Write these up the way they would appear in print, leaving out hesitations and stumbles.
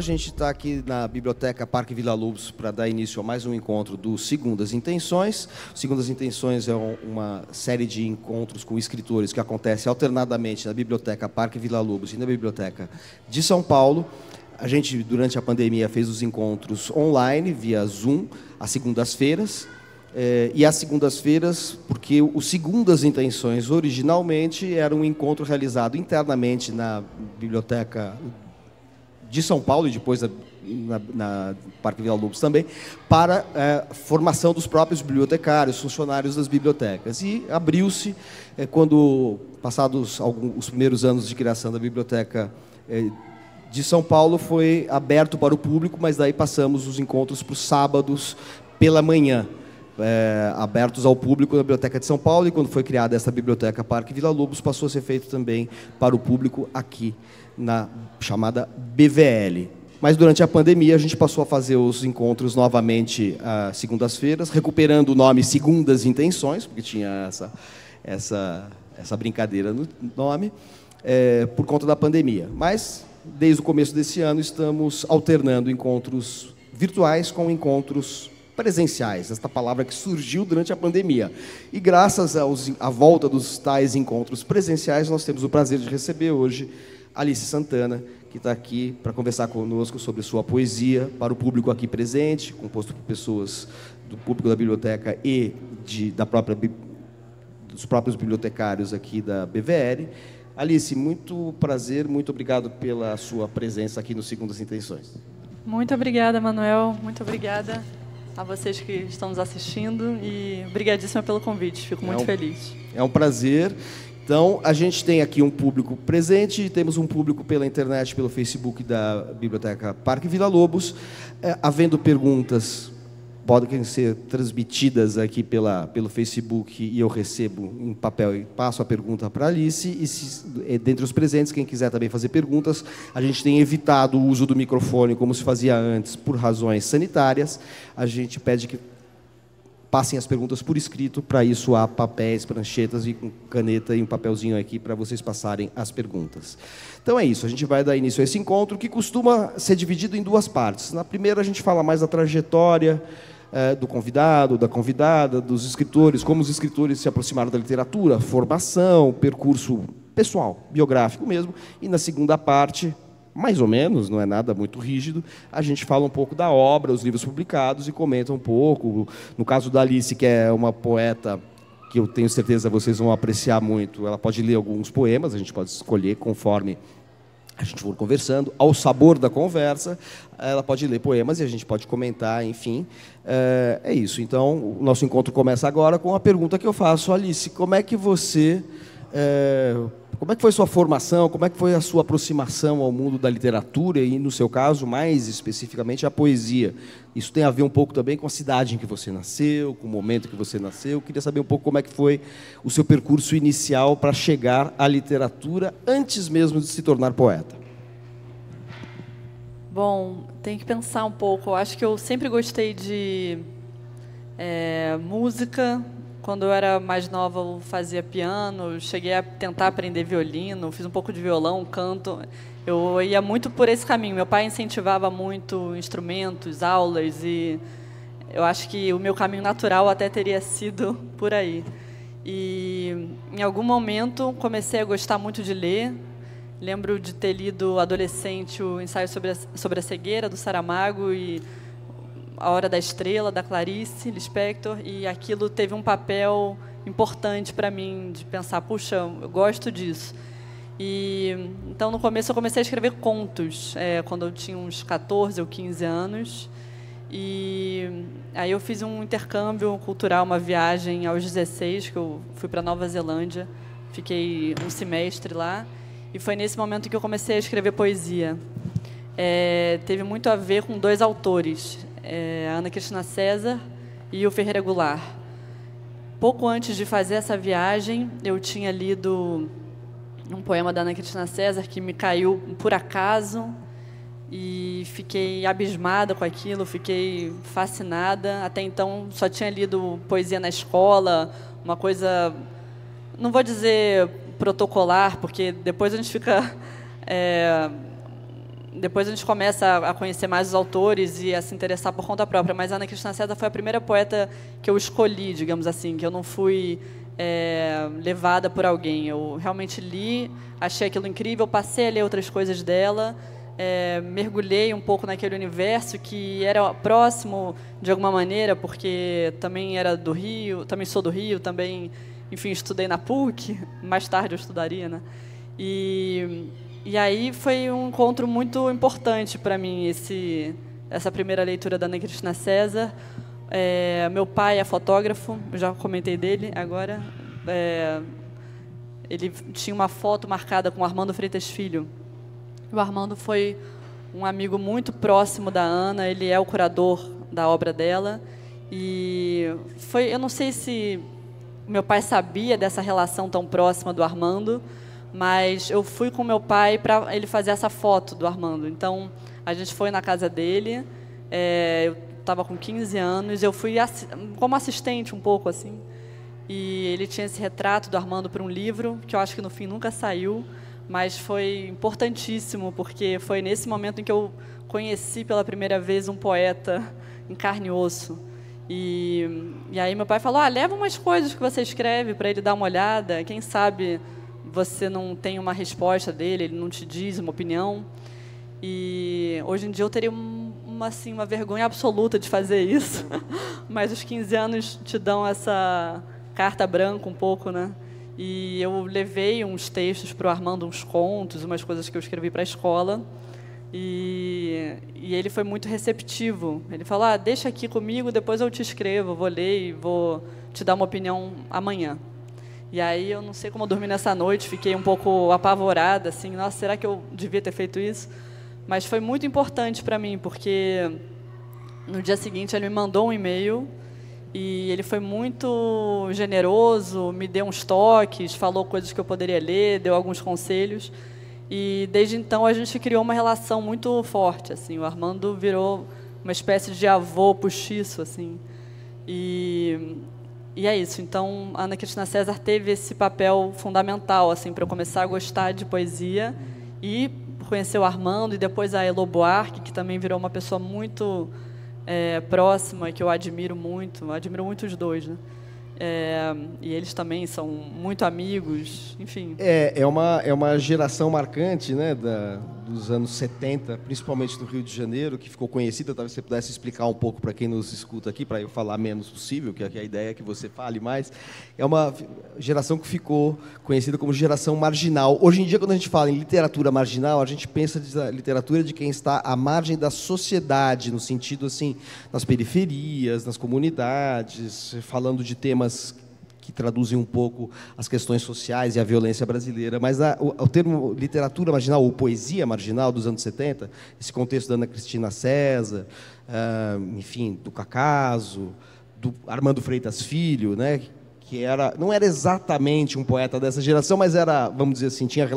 a gente está aqui na Biblioteca Parque Vila Lobos para dar início a mais um encontro do Segundas Intenções. Segundas Intenções é uma série de encontros com escritores que acontece alternadamente na Biblioteca Parque Vila Lobos e na Biblioteca de São Paulo. A gente, durante a pandemia, fez os encontros online, via Zoom, às segundas-feiras. E às segundas-feiras, porque o Segundas Intenções, originalmente, era um encontro realizado internamente na Biblioteca de São Paulo e depois na Parque Vila Lobos também, para formação dos próprios bibliotecários, funcionários das bibliotecas. E abriu-se, quando, passados os primeiros anos de criação da Biblioteca de São Paulo, foi aberto para o público, mas daí passamos os encontros para os sábados pela manhã. Abertos ao público na Biblioteca de São Paulo, e quando foi criada essa Biblioteca Parque Vila Lobos, passou a ser feito também para o público aqui na chamada BVL. Mas durante a pandemia a gente passou a fazer os encontros novamente às segundas-feiras, recuperando o nome Segundas Intenções, porque tinha essa brincadeira no nome, por conta da pandemia. Mas, desde o começo desse ano, estamos alternando encontros virtuais com encontros presenciais, esta palavra que surgiu durante a pandemia. E graças à volta dos tais encontros presenciais, nós temos o prazer de receber hoje Alice Santana, que está aqui para conversar conosco sobre sua poesia para o público aqui presente, composto por pessoas do público da biblioteca e dos próprios bibliotecários aqui da BVL. Alice, muito prazer, muito obrigado pela sua presença aqui no Segundas Intenções. Muito obrigada, Manuel, muito obrigada a vocês que estão nos assistindo e obrigadíssima pelo convite, fico muito feliz. É um prazer. Então, a gente tem aqui um público presente, temos um público pela internet, pelo Facebook da Biblioteca Parque Vila Lobos. Havendo perguntas, podem ser transmitidas aqui pelo Facebook e eu recebo em papel e passo a pergunta para a Alice. E dentre os presentes, quem quiser também fazer perguntas, a gente tem evitado o uso do microfone como se fazia antes, por razões sanitárias. A gente pede que passem as perguntas por escrito, para isso há papéis, pranchetas e com caneta e um papelzinho aqui para vocês passarem as perguntas. Então é isso, a gente vai dar início a esse encontro, que costuma ser dividido em duas partes. Na primeira a gente fala mais da trajetória do convidado, da convidada, dos escritores, como os escritores se aproximaram da literatura, formação, percurso pessoal, biográfico mesmo. E na segunda parte, mais ou menos, não é nada muito rígido, a gente fala um pouco da obra, os livros publicados e comenta um pouco. No caso da Alice, que é uma poeta que eu tenho certeza vocês vão apreciar muito, ela pode ler alguns poemas, a gente pode escolher conforme a gente for conversando, ao sabor da conversa, ela pode ler poemas e a gente pode comentar, enfim. É isso. Então, o nosso encontro começa agora com a pergunta que eu faço. Alice, como é que você... como é que foi sua formação, como é que foi a sua aproximação ao mundo da literatura e, no seu caso, mais especificamente, a poesia? Isso tem a ver um pouco também com a cidade em que você nasceu, com o momento em que você nasceu. Eu queria saber um pouco como é que foi o seu percurso inicial para chegar à literatura antes mesmo de se tornar poeta. Bom, tem que pensar um pouco. Eu acho que eu sempre gostei de música. Quando eu era mais nova, eu fazia piano, cheguei a tentar aprender violino, fiz um pouco de violão, canto. Eu ia muito por esse caminho. Meu pai incentivava muito instrumentos, aulas, e eu acho que o meu caminho natural até teria sido por aí. E, em algum momento, comecei a gostar muito de ler. Lembro de ter lido, adolescente, o ensaio sobre a cegueira, do Saramago, e A Hora da Estrela, da Clarice Lispector, e aquilo teve um papel importante para mim, de pensar, puxa, eu gosto disso. E então, no começo, eu comecei a escrever contos, quando eu tinha uns 14 ou 15 anos. E aí eu fiz um intercâmbio cultural, uma viagem aos 16, que eu fui para Nova Zelândia, fiquei um semestre lá, e foi nesse momento que eu comecei a escrever poesia. Teve muito a ver com dois autores, a Ana Cristina César e o Ferreira Goulart. Pouco antes de fazer essa viagem, eu tinha lido um poema da Ana Cristina César que me caiu por acaso e fiquei abismada com aquilo, fiquei fascinada. Até então, só tinha lido poesia na escola, uma coisa, não vou dizer protocolar, porque depois a gente fica depois a gente começa a conhecer mais os autores e a se interessar por conta própria, mas a Ana Cristina César foi a primeira poeta que eu escolhi, digamos assim, que eu não fui levada por alguém. Eu realmente li, achei aquilo incrível, passei a ler outras coisas dela, mergulhei um pouco naquele universo que era próximo de alguma maneira, porque também era do Rio, também sou do Rio, também, enfim, estudei na PUC, mais tarde eu estudaria, né? E aí foi um encontro muito importante para mim, essa primeira leitura da Ana Cristina César. Meu pai é fotógrafo, eu já comentei dele agora. Ele tinha uma foto marcada com o Armando Freitas Filho. O Armando foi um amigo muito próximo da Ana, ele é o curador da obra dela. E eu não sei se meu pai sabia dessa relação tão próxima do Armando, mas eu fui com meu pai para ele fazer essa foto do Armando. Então, a gente foi na casa dele, eu estava com 15 anos, eu fui como assistente um pouco, assim, e ele tinha esse retrato do Armando para um livro, que eu acho que no fim nunca saiu, mas foi importantíssimo, porque foi nesse momento em que eu conheci pela primeira vez um poeta em carne e osso. E aí meu pai falou, leva umas coisas que você escreve para ele dar uma olhada, quem sabe você não tem uma resposta dele, ele não te diz uma opinião. E hoje em dia eu teria uma vergonha absoluta de fazer isso, mas os 15 anos te dão essa carta branca um pouco, né? E eu levei uns textos para o Armando, uns contos, umas coisas que eu escrevi para a escola, e ele foi muito receptivo. Ele falou, deixa aqui comigo, depois eu te escrevo, vou ler e vou te dar uma opinião amanhã. E aí eu não sei como eu dormi nessa noite, fiquei um pouco apavorada, assim, nossa, será que eu devia ter feito isso? Mas foi muito importante para mim, porque no dia seguinte ele me mandou um e-mail e ele foi muito generoso, me deu uns toques, falou coisas que eu poderia ler, deu alguns conselhos. E desde então a gente criou uma relação muito forte, assim. O Armando virou uma espécie de avô postiço, assim. E é isso. Então a Ana Cristina César teve esse papel fundamental, assim, para eu começar a gostar de poesia e conhecer o Armando, e depois a Elo Buarque, que também virou uma pessoa muito próxima, que eu admiro muito os dois, né? E eles também são muito amigos, enfim. É uma geração marcante, né, dos anos 70, principalmente do Rio de Janeiro, que ficou conhecida. Talvez você pudesse explicar um pouco para quem nos escuta aqui, para eu falar menos possível, que a ideia é que você fale mais. É uma geração que ficou conhecida como geração marginal. Hoje em dia, quando a gente fala em literatura marginal, a gente pensa da literatura de quem está à margem da sociedade, no sentido, assim, nas periferias, nas comunidades, falando de temas que traduzem um pouco as questões sociais e a violência brasileira. Mas o termo literatura marginal, ou poesia marginal dos anos 70, esse contexto da Ana Cristina César, enfim, do Cacaso, do Armando Freitas Filho, né, que não era exatamente um poeta dessa geração, mas era, vamos dizer assim, tinha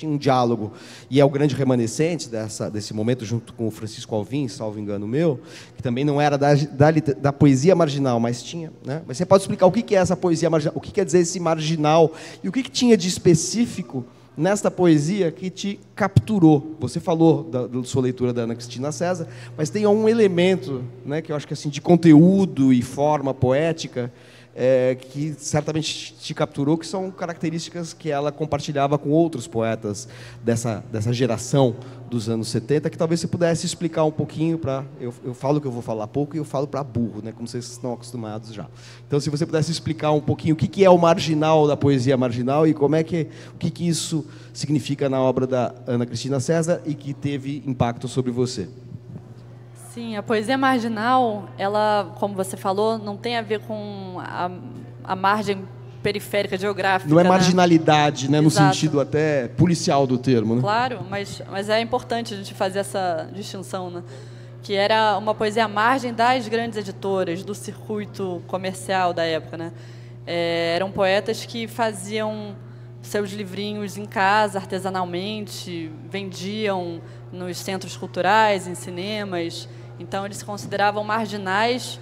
um diálogo, e é o grande remanescente desse momento, junto com o Francisco Alvim, salvo engano meu, que também não era da poesia marginal, mas tinha, né? Mas você pode explicar o que é essa poesia marginal, o que quer dizer esse marginal, e o que tinha de específico nesta poesia que te capturou? Você falou da sua leitura da Ana Cristina César, mas tem um elemento, né, que eu acho que, assim, de conteúdo e forma poética, que certamente te capturou, que são características que ela compartilhava com outros poetas dessa geração dos anos 70, que talvez você pudesse explicar um pouquinho para... Eu falo que eu vou falar pouco e eu falo para burro, né, como vocês estão acostumados já. Então, se você pudesse explicar um pouquinho o que é o marginal da poesia marginal e o que isso significa na obra da Ana Cristina César e que teve impacto sobre você. Sim, a poesia marginal, ela, como você falou, não tem a ver com a margem periférica geográfica. Não é marginalidade, né, no Exato. sentido até policial do termo, né? Claro, mas é importante a gente fazer essa distinção, né? Que era uma poesia à margem das grandes editoras, do circuito comercial da época, né? Eram poetas que faziam seus livrinhos em casa, artesanalmente, vendiam nos centros culturais, em cinemas. Então, eles se consideravam marginais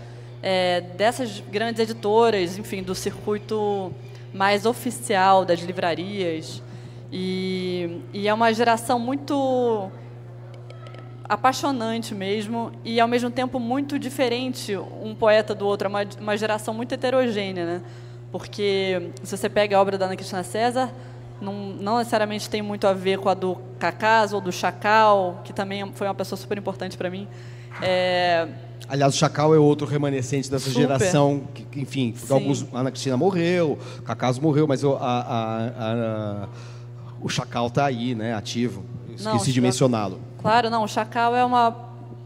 dessas grandes editoras, enfim, do circuito mais oficial das livrarias. E é uma geração muito apaixonante mesmo e, ao mesmo tempo, muito diferente um poeta do outro. É uma geração muito heterogênea, né? Porque, se você pega a obra da Ana Cristina César, não necessariamente tem muito a ver com a do Cacaz ou do Chacal, que também foi uma pessoa super importante para mim. Aliás, o Chacal é outro remanescente dessa geração, que, enfim, a Ana Cristina morreu, o Cacaz morreu, mas o Chacal está aí, né, ativo. Esqueci de mencioná-lo. Claro, não, o Chacal é uma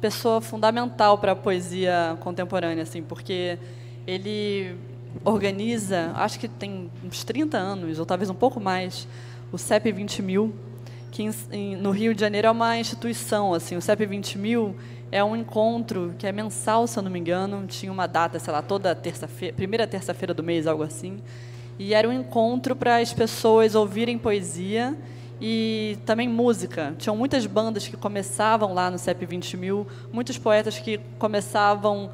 pessoa fundamental para a poesia contemporânea, assim, porque ele organiza, acho que tem uns 30 anos, ou talvez um pouco mais, o CEP 20.000, que no Rio de Janeiro é uma instituição. Assim, o CEP 20.000 é um encontro que é mensal, se eu não me engano, tinha uma data, sei lá, toda terça-feira, primeira terça-feira do mês, algo assim, e era um encontro para as pessoas ouvirem poesia e também música. Tinham muitas bandas que começavam lá no CEP 20.000, muitos poetas que começavam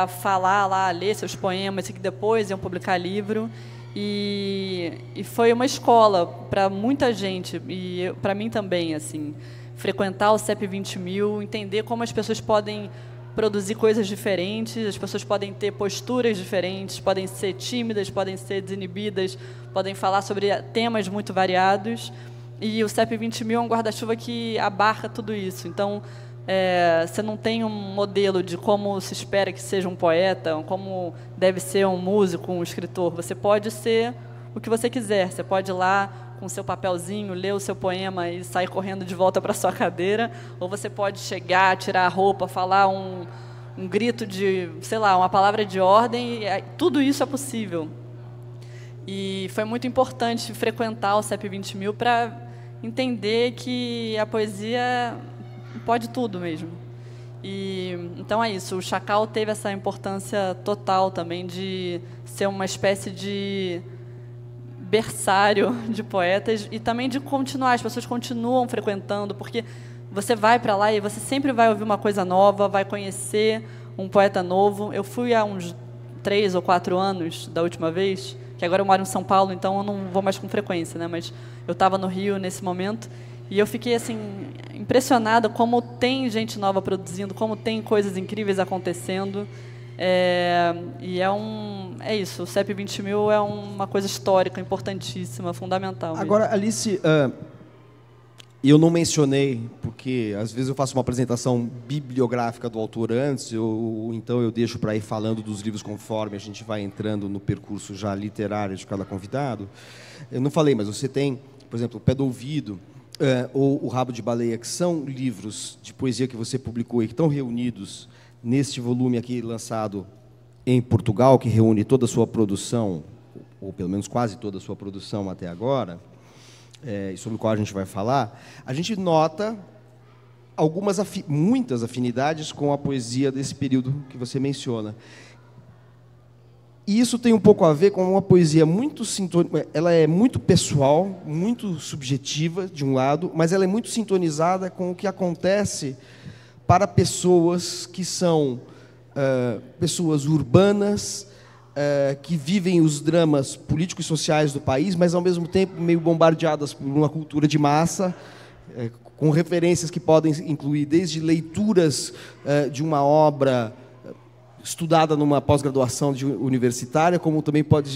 a falar lá, a ler seus poemas e que depois iam publicar livro. E foi uma escola para muita gente, e para mim também, assim, frequentar o CEP 20.000, entender como as pessoas podem produzir coisas diferentes, as pessoas podem ter posturas diferentes, podem ser tímidas, podem ser desinibidas, podem falar sobre temas muito variados. E o CEP 20.000 é um guarda-chuva que abarca tudo isso. Então, você não tem um modelo de como se espera que seja um poeta, como deve ser um músico, um escritor. Você pode ser o que você quiser. Você pode ir lá com seu papelzinho, ler o seu poema e sair correndo de volta para a sua cadeira, ou você pode chegar, tirar a roupa, falar um grito de, sei lá, uma palavra de ordem. Tudo isso é possível. E foi muito importante frequentar o CEP 20.000 para entender que a poesia pode tudo mesmo. Então é isso, o Chacal teve essa importância total também de ser uma espécie de berçário de poetas e também de continuar, as pessoas continuam frequentando, porque você vai para lá e você sempre vai ouvir uma coisa nova, vai conhecer um poeta novo. Eu fui há uns 3 ou 4 anos da última vez, que agora eu moro em São Paulo, então eu não vou mais com frequência, né? Mas eu estava no Rio nesse momento. E eu fiquei assim impressionada como tem gente nova produzindo, como tem coisas incríveis acontecendo. E é isso, o CEP 20.000 é uma coisa histórica, importantíssima, fundamental mesmo. Agora, Alice, eu não mencionei, porque às vezes eu faço uma apresentação bibliográfica do autor antes, então eu deixo para ir falando dos livros conforme a gente vai entrando no percurso já literário de cada convidado. Eu não falei, mas você tem, por exemplo, O Pé do Ouvido, ou O Rabo de Baleia, que são livros de poesia que você publicou e que estão reunidos neste volume aqui lançado em Portugal, que reúne toda a sua produção, ou pelo menos quase toda a sua produção até agora, e sobre o qual a gente vai falar. A gente nota muitas afinidades com a poesia desse período que você menciona. E isso tem um pouco a ver com uma poesia muito ela é muito pessoal, muito subjetiva, de um lado, mas ela é muito sintonizada com o que acontece para pessoas que são pessoas urbanas, que vivem os dramas políticos e sociais do país, mas, ao mesmo tempo, meio bombardeadas por uma cultura de massa, com referências que podem incluir desde leituras de uma obra estudada numa pós-graduação universitária, como também pode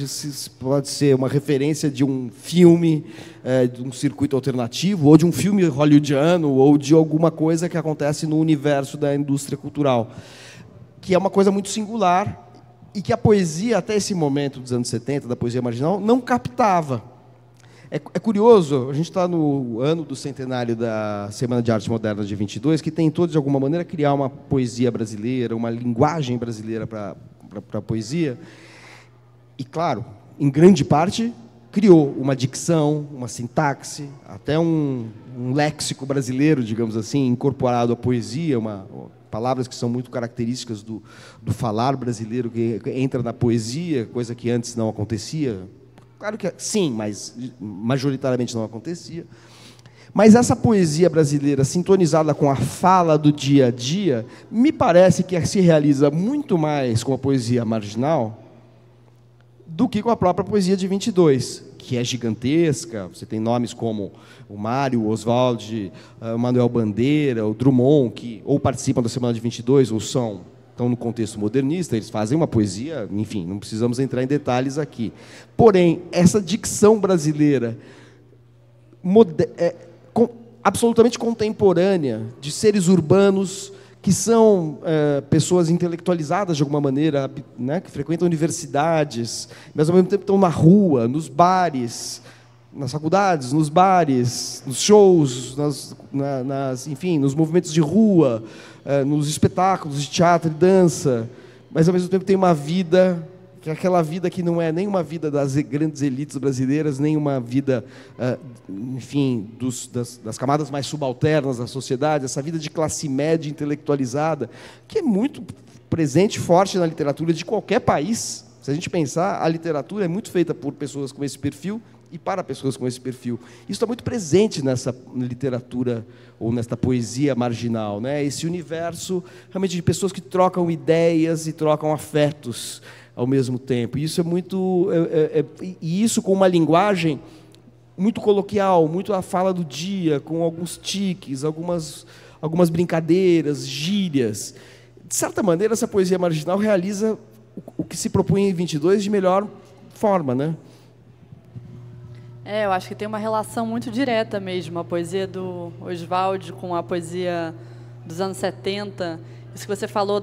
ser uma referência de um filme, de um circuito alternativo, ou de um filme hollywoodiano, ou de alguma coisa que acontece no universo da indústria cultural, que é uma coisa muito singular e que a poesia, até esse momento dos anos 70, da poesia marginal, não captava. É curioso, a gente está no ano do centenário da Semana de Arte Moderna de 22, que tentou, de alguma maneira, criar uma poesia brasileira, uma linguagem brasileira para a poesia. E, claro, em grande parte, criou uma dicção, uma sintaxe, até um léxico brasileiro, digamos assim, incorporado à poesia, palavras que são muito características do falar brasileiro, que entra na poesia, coisa que antes não acontecia. Claro que sim, mas majoritariamente não acontecia. Mas essa poesia brasileira, sintonizada com a fala do dia a dia, me parece que se realiza muito mais com a poesia marginal do que com a própria poesia de 22, que é gigantesca. Você tem nomes como o Mário, o Oswald, o Manuel Bandeira, o Drummond, que ou participam da Semana de 22 ou estão no contexto modernista, eles fazem uma poesia, enfim, não precisamos entrar em detalhes aqui. Porém, essa dicção brasileira absolutamente contemporânea, de seres urbanos que são pessoas intelectualizadas de alguma maneira, né, que frequentam universidades, mas ao mesmo tempo estão na rua, nos bares, nas faculdades, nos bares, nos shows, enfim, nos movimentos de rua, nos espetáculos de teatro e dança, mas ao mesmo tempo tem uma vida, que é aquela vida que não é nem uma vida das grandes elites brasileiras, nem uma vida, enfim, das camadas mais subalternas da sociedade, essa vida de classe média intelectualizada, que é muito presente, forte na literatura de qualquer país. Se a gente pensar, a literatura é muito feita por pessoas com esse perfil e para pessoas com esse perfil. Isso está muito presente nessa literatura ou nesta poesia marginal, né? Esse universo realmente de pessoas que trocam ideias e trocam afetos ao mesmo tempo. E isso é muito, e isso com uma linguagem muito coloquial, muito a fala do dia, com alguns tiques, algumas brincadeiras, gírias. De certa maneira, essa poesia marginal realiza o que se propunha em 22 de melhor forma, né? Eu acho que tem uma relação muito direta mesmo, a poesia do Oswald com a poesia dos anos 70. Isso que você falou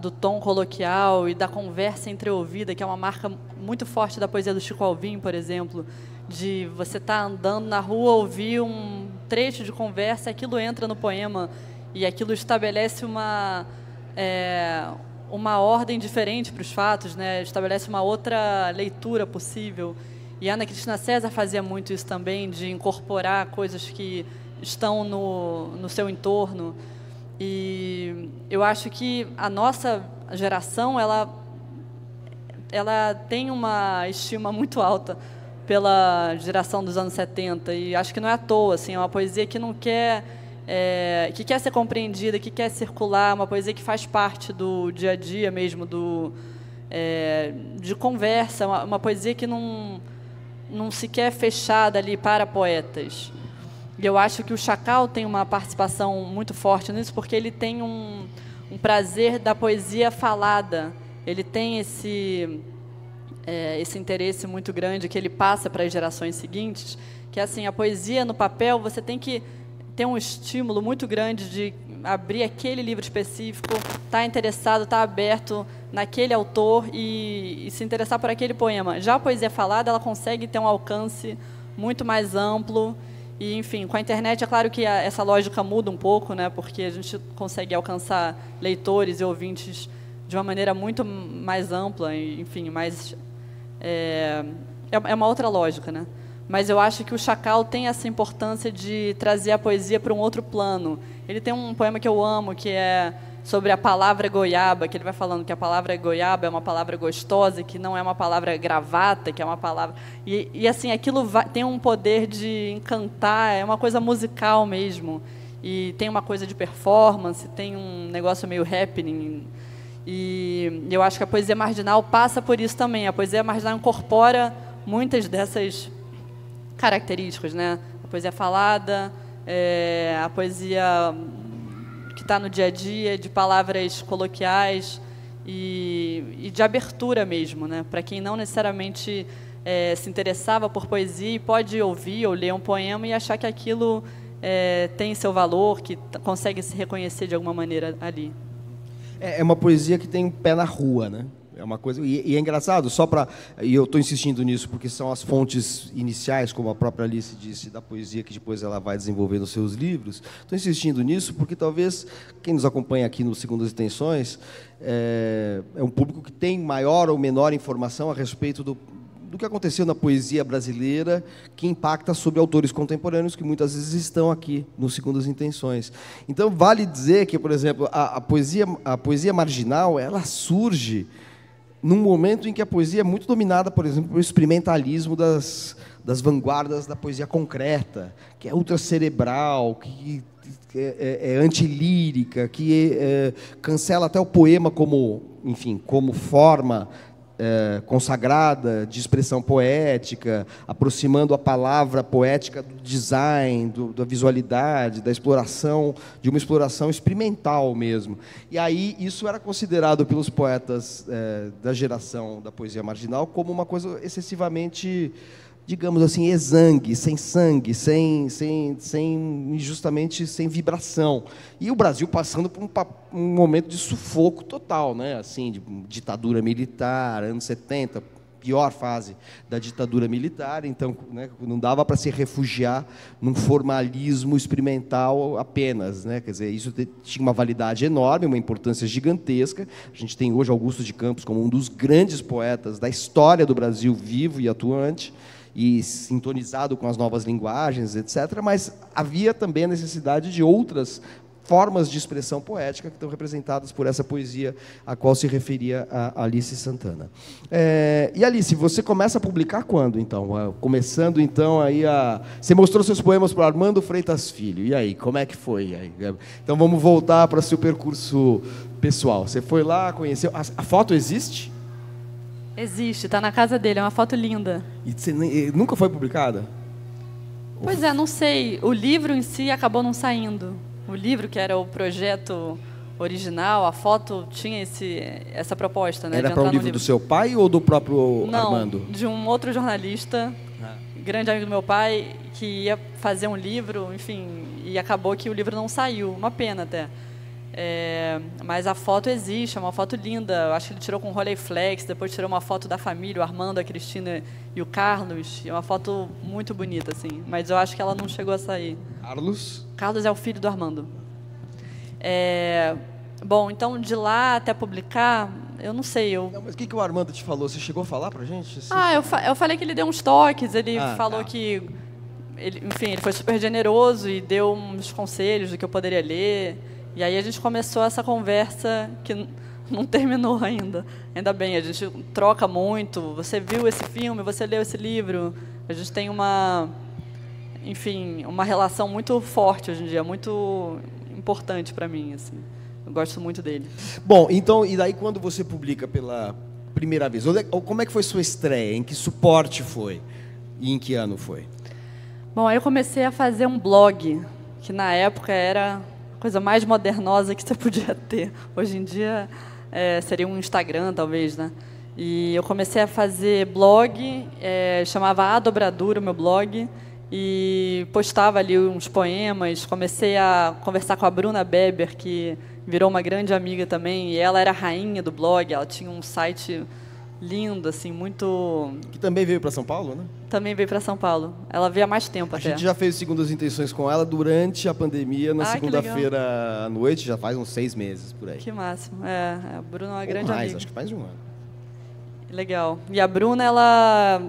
do tom coloquial e da conversa entreouvida, que é uma marca muito forte da poesia do Chico Alvim, por exemplo, de você estar andando na rua, ouvir um trecho de conversa, aquilo entra no poema e aquilo estabelece uma ordem diferente para os fatos, né? Estabelece uma outra leitura possível. E a Ana Cristina César fazia muito isso também, de incorporar coisas que estão no seu entorno. E eu acho que a nossa geração ela tem uma estima muito alta pela geração dos anos 70, e acho que não é à toa, assim, é uma poesia que não quer que quer ser compreendida, que quer circular, uma poesia que faz parte do dia a dia mesmo, de conversa, uma poesia que não se quer fechada ali para poetas. E eu acho que o Chacal tem uma participação muito forte nisso, porque ele tem um prazer da poesia falada. Ele tem esse interesse muito grande que ele passa para as gerações seguintes, que é assim, a poesia no papel, você tem que ter um estímulo muito grande de abrir aquele livro específico, estar interessado, estar aberto naquele autor e se interessar por aquele poema. Já a poesia falada, ela consegue ter um alcance muito mais amplo. E, enfim, com a internet, é claro que essa lógica muda um pouco, né, porque a gente consegue alcançar leitores e ouvintes de uma maneira muito mais ampla, e, enfim, é uma outra lógica, né? Mas eu acho que o Chacal tem essa importância de trazer a poesia para um outro plano. Ele tem um poema que eu amo, que é sobre a palavra goiaba, que ele vai falando que a palavra goiaba é uma palavra gostosa, que não é uma palavra gravata, que é uma palavra... E assim, aquilo tem um poder de encantar, é uma coisa musical mesmo. E tem uma coisa de performance, tem um negócio meio happening. E eu acho que a poesia marginal passa por isso também. A poesia marginal incorpora muitas dessas características, né? A poesia falada, a poesia que está no dia a dia, de palavras coloquiais e de abertura mesmo, né? Para quem não necessariamente se interessava por poesia e pode ouvir ou ler um poema e achar que aquilo tem seu valor, que consegue se reconhecer de alguma maneira ali. É uma poesia que tem um pé na rua, né? É uma coisa, e é engraçado, e eu estou insistindo nisso porque são as fontes iniciais, como a própria Alice disse, da poesia que depois ela vai desenvolver nos seus livros. Estou insistindo nisso porque talvez quem nos acompanha aqui no Segundas Intenções é um público que tem maior ou menor informação a respeito do que aconteceu na poesia brasileira, que impacta sobre autores contemporâneos que muitas vezes estão aqui no Segundas Intenções. Então, vale dizer que, por exemplo, a poesia marginal, ela surge num momento em que a poesia é muito dominada, por exemplo, pelo experimentalismo das vanguardas da poesia concreta, que é ultracerebral, que é antilírica, que cancela até o poema como forma consagrada, de expressão poética, aproximando a palavra poética do design, da visualidade, da exploração, de uma exploração experimental mesmo. E aí isso era considerado pelos poetas da geração da poesia marginal como uma coisa excessivamente, digamos assim, exangue, sem sangue, justamente sem vibração. E o Brasil passando por um momento de sufoco total, né? Assim, de ditadura militar, anos 70, pior fase da ditadura militar, então, né, não dava para se refugiar num formalismo experimental apenas, né? Quer dizer, isso tinha uma validade enorme, uma importância gigantesca. A gente tem hoje Augusto de Campos como um dos grandes poetas da história do Brasil, vivo e atuante, e sintonizado com as novas linguagens, etc., mas havia também a necessidade de outras formas de expressão poética que estão representadas por essa poesia a qual se referia a Alice Santana. E Alice, você começa a publicar quando, então? Começando, então, aí a... Você mostrou seus poemas para o Armando Freitas Filho. E aí, como é que foi? Então, vamos voltar para o seu percurso pessoal. Você foi lá, conheceu... A foto existe? Existe, está na casa dele, é uma foto linda. E você nunca foi publicada? Pois é, não sei. O livro em si acabou não saindo. O livro, que era o projeto original, a foto tinha essa proposta, né? Era para um livro do seu pai ou do próprio Armando? Não, de um outro jornalista, grande amigo do meu pai, que ia fazer um livro, enfim, e acabou que o livro não saiu. Uma pena até. Mas a foto existe, é uma foto linda. Eu acho que ele tirou com Rolleiflex, depois tirou uma foto da família, o Armando, a Cristina e o Carlos. É uma foto muito bonita, assim. Mas eu acho que ela não chegou a sair. Carlos? Carlos é o filho do Armando. Bom, então de lá até publicar, eu não sei. Não, mas o que o Armando te falou? Você chegou a falar pra gente? Eu falei que ele deu uns toques, ele falou que... Enfim, ele foi super generoso e deu uns conselhos do que eu poderia ler. E aí a gente começou essa conversa que não terminou ainda. Ainda bem, a gente troca muito. Você viu esse filme, você leu esse livro. A gente tem uma relação muito forte hoje em dia, muito importante para mim, assim. Eu gosto muito dele. Bom, então, e daí quando você publica pela primeira vez? Como é que foi sua estreia? Em que suporte foi? E em que ano foi? Bom, aí eu comecei a fazer um blog, que na época era... coisa mais modernosa que você podia ter. Hoje em dia seria um Instagram, talvez, né? E eu comecei a fazer blog, chamava A Dobradura, o meu blog, e postava ali uns poemas. Comecei a conversar com a Bruna Beber, que virou uma grande amiga também, e ela era a rainha do blog, ela tinha um site lindo, assim, muito... Que também veio para São Paulo, né? Também veio para São Paulo. Ela veio há mais tempo até. A gente já fez Segundas Intenções com ela durante a pandemia, na segunda-feira à noite, já faz uns 6 meses, por aí. Que máximo. A Bruna é uma grande amiga. Acho que faz um ano. Legal. E a Bruna, ela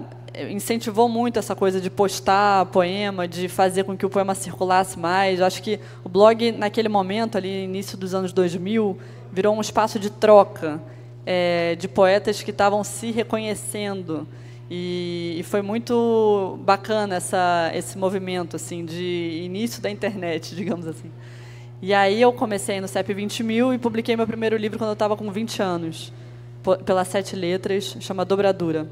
incentivou muito essa coisa de postar poema, de fazer com que o poema circulasse mais. Eu acho que o blog, naquele momento, ali, início dos anos 2000, virou um espaço de troca, de poetas que estavam se reconhecendo. E foi muito bacana esse movimento, assim, de início da internet, digamos assim. E aí eu comecei no CEP 20.000 e publiquei meu primeiro livro quando eu estava com 20 anos, pelas 7 letras, chama Dobradura.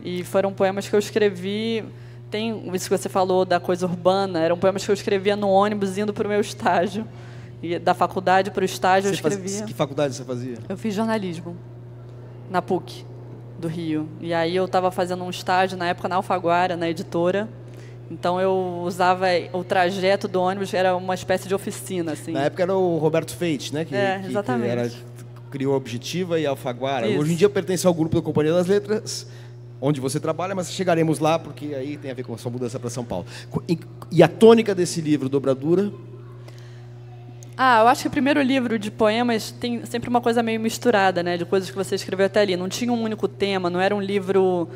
E foram poemas que eu escrevi... Tem isso que você falou da coisa urbana, eram poemas que eu escrevia no ônibus indo para o meu estágio. E da faculdade para o estágio eu escrevia... Que faculdade você fazia? Eu fiz jornalismo, na PUC do Rio. E aí eu estava fazendo um estágio, na época, na Alfaguara, na editora. Então eu usava o trajeto do ônibus, era uma espécie de oficina, assim. Na época era o Roberto Feite, né? Exatamente. Que criou a Objetiva e a Alfaguara. Isso. Hoje em dia pertence ao grupo da Companhia das Letras, onde você trabalha, mas chegaremos lá, porque aí tem a ver com a sua mudança para São Paulo. E a tônica desse livro, Dobradura... Eu acho que o primeiro livro de poemas tem sempre uma coisa meio misturada, né, de coisas que você escreveu até ali. Não tinha um único tema, não era um livro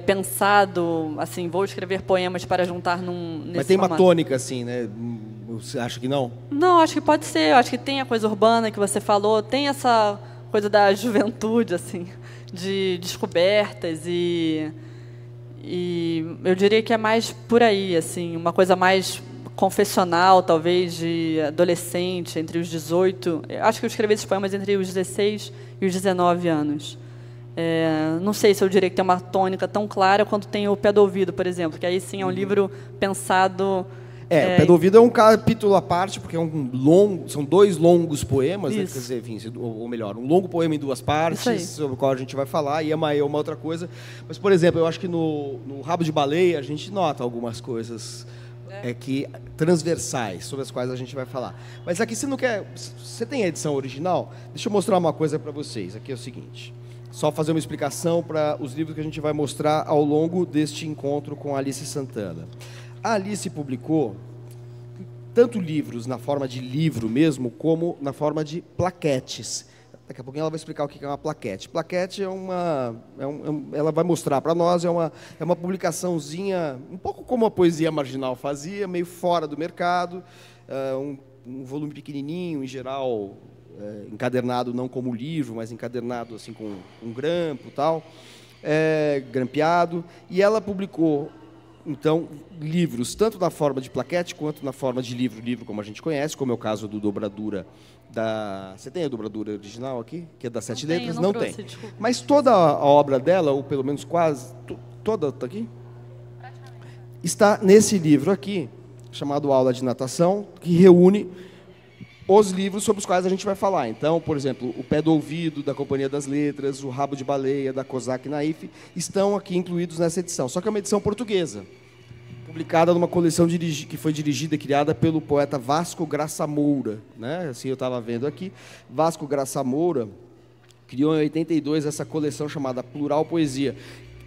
pensado, assim, vou escrever poemas para juntar nesse Mas tem formato. uma tônica, assim, né? Você acha que não? Não, acho que pode ser. Eu acho que tem a coisa urbana que você falou, tem essa coisa da juventude, assim, de descobertas e eu diria que é mais por aí, assim, uma coisa mais confessional, talvez, de adolescente, entre os 18... Eu acho que eu escrevi esses poemas entre os 16 e os 19 anos. Não sei se eu diria que tem uma tônica tão clara quanto tem o Pé do Ouvido, por exemplo, que aí sim é um livro pensado... O Pé do Ouvido é um capítulo à parte, porque são 2 longos poemas, né? Quer dizer, enfim, ou melhor, um longo poema em 2 partes, sobre o qual a gente vai falar, e Emaê é uma outra coisa. Mas, por exemplo, eu acho que no Rabo de Baleia a gente nota algumas coisas transversais, sobre as quais a gente vai falar. Mas aqui você tem a edição original? Deixa eu mostrar uma coisa para vocês. Aqui é o seguinte, só fazer uma explicação para os livros que a gente vai mostrar ao longo deste encontro com a Alice Santana. A Alice publicou tanto livros na forma de livro mesmo, como na forma de plaquetes. Daqui a pouquinho ela vai explicar o que é uma plaquete. Plaquete ela vai mostrar para nós, é uma publicaçãozinha, um pouco como a Poesia Marginal fazia, meio fora do mercado, um volume pequenininho, em geral, encadernado não como livro, mas encadernado assim com um grampo, tal, grampeado. E ela publicou, então, livros tanto na forma de plaquete quanto na forma de livro como a gente conhece, como é o caso do Dobradura da... Você tem a Dobradura original aqui, que é das 7 letras? Não tem. Mas toda a obra dela, ou pelo menos quase toda, está aqui? Está nesse livro aqui, chamado Aula de Natação, que reúne os livros sobre os quais a gente vai falar. Então, por exemplo, O Pé do Ouvido, da Companhia das Letras, O Rabo de Baleia, da Kozak Naif, estão aqui incluídos nessa edição. Só que é uma edição portuguesa, publicada numa coleção que foi dirigida e criada pelo poeta Vasco Graça Moura, né? Assim eu estava vendo aqui. Vasco Graça Moura criou em 82 essa coleção chamada Plural Poesia.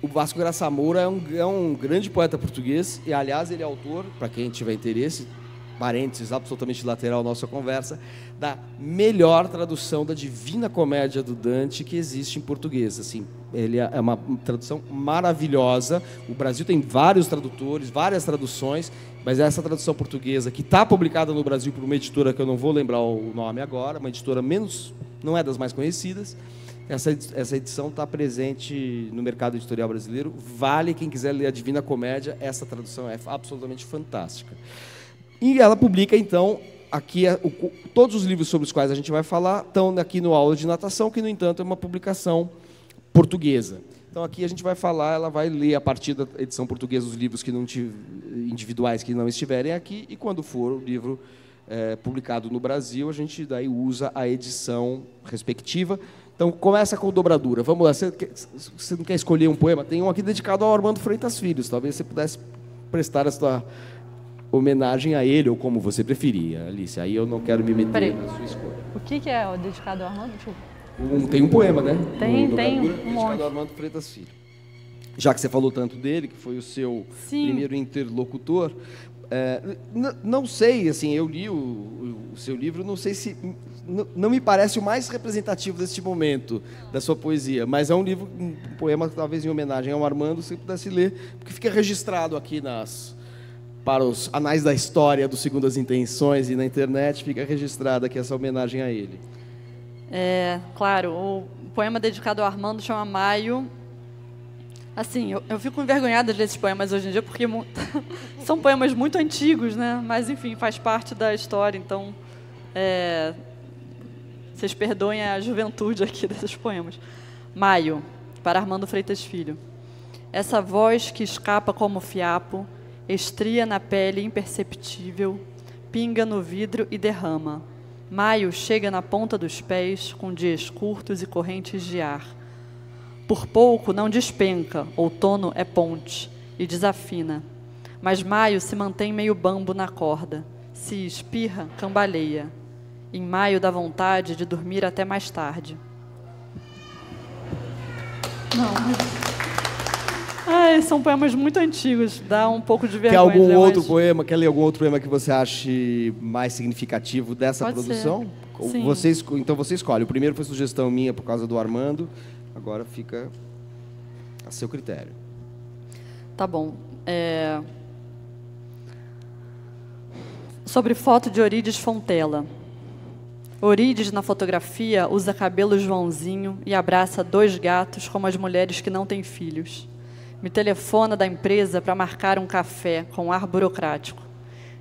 O Vasco Graça Moura é um grande poeta português, e, aliás, ele é autor, para quem tiver interesse, parênteses absolutamente lateral à nossa conversa, da melhor tradução da Divina Comédia do Dante que existe em português. Assim, ele é uma tradução maravilhosa. O Brasil tem vários tradutores, várias traduções, mas essa tradução portuguesa, que está publicada no Brasil por uma editora que eu não vou lembrar o nome agora, uma editora não é das mais conhecidas, essa edição está presente no mercado editorial brasileiro. Vale quem quiser ler a Divina Comédia, essa tradução é absolutamente fantástica. E ela publica, então, aqui todos os livros sobre os quais a gente vai falar estão aqui no Aula de Natação, que, no entanto, é uma publicação portuguesa. Então, aqui a gente vai falar, ela vai ler, a partir da edição portuguesa, os livros individuais que não estiverem aqui, e, quando for o livro publicado no Brasil, a gente daí usa a edição respectiva. Então, começa com o Dobradura. Vamos lá, você não quer escolher um poema? Tem um aqui dedicado ao Armando Freitas Filho. Talvez você pudesse prestar a sua homenagem a ele, ou como você preferia, Alice. Aí eu não quero me meter na sua escolha. O que é o dedicado ao Armando? Tem um poema, né? Tem dedicado ao Armando Freitas Filho. Já que você falou tanto dele, que foi o seu primeiro interlocutor, não sei, assim, eu li o seu livro, não sei se... Não me parece o mais representativo deste momento da sua poesia, mas é um livro, um poema, talvez em homenagem ao Armando, você pudesse ler, porque fica registrado aqui para os anais da história do Segundas Intenções, e na internet fica registrada aqui essa homenagem a ele. Claro, o poema dedicado ao Armando chama Maio. Assim, eu fico envergonhada de ler esses poemas hoje em dia, porque são poemas muito antigos, né? Mas, enfim, faz parte da história, então vocês perdoem a juventude aqui desses poemas. Maio, para Armando Freitas Filho. Essa voz que escapa como fiapo, estria na pele imperceptível, pinga no vidro e derrama. Maio chega na ponta dos pés, com dias curtos e correntes de ar. Por pouco não despenca, outono é ponte, e desafina. Mas maio se mantém meio bambo na corda. Se espirra, cambaleia. Em maio dá vontade de dormir até mais tarde. São poemas muito antigos, dá um pouco de vergonha. Quer ler algum outro poema que você ache mais significativo dessa produção? Sim. Então você escolhe. O primeiro foi sugestão minha por causa do Armando, agora fica a seu critério. Tá bom. Sobre foto de Eurídice Fontela. Eurídice, na fotografia, usa cabelo Joãozinho e abraça 2 gatos como as mulheres que não têm filhos. Me telefona da empresa para marcar um café com ar burocrático.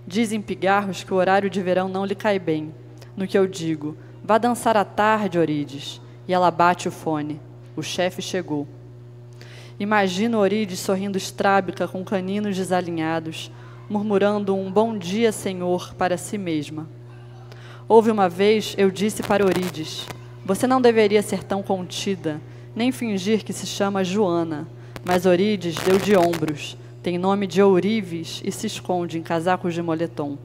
Diz em pigarros que o horário de verão não lhe cai bem. No que eu digo, vá dançar à tarde, Eurídice. E ela bate o fone. O chefe chegou. Imagino Ourides sorrindo estrábica com caninos desalinhados, murmurando um bom dia, Senhor, para si mesma. Houve uma vez, eu disse para Ourides, você não deveria ser tão contida, nem fingir que se chama Joana. Mas Ourides deu de ombros, tem nome de Ourives e se esconde em casacos de moletom.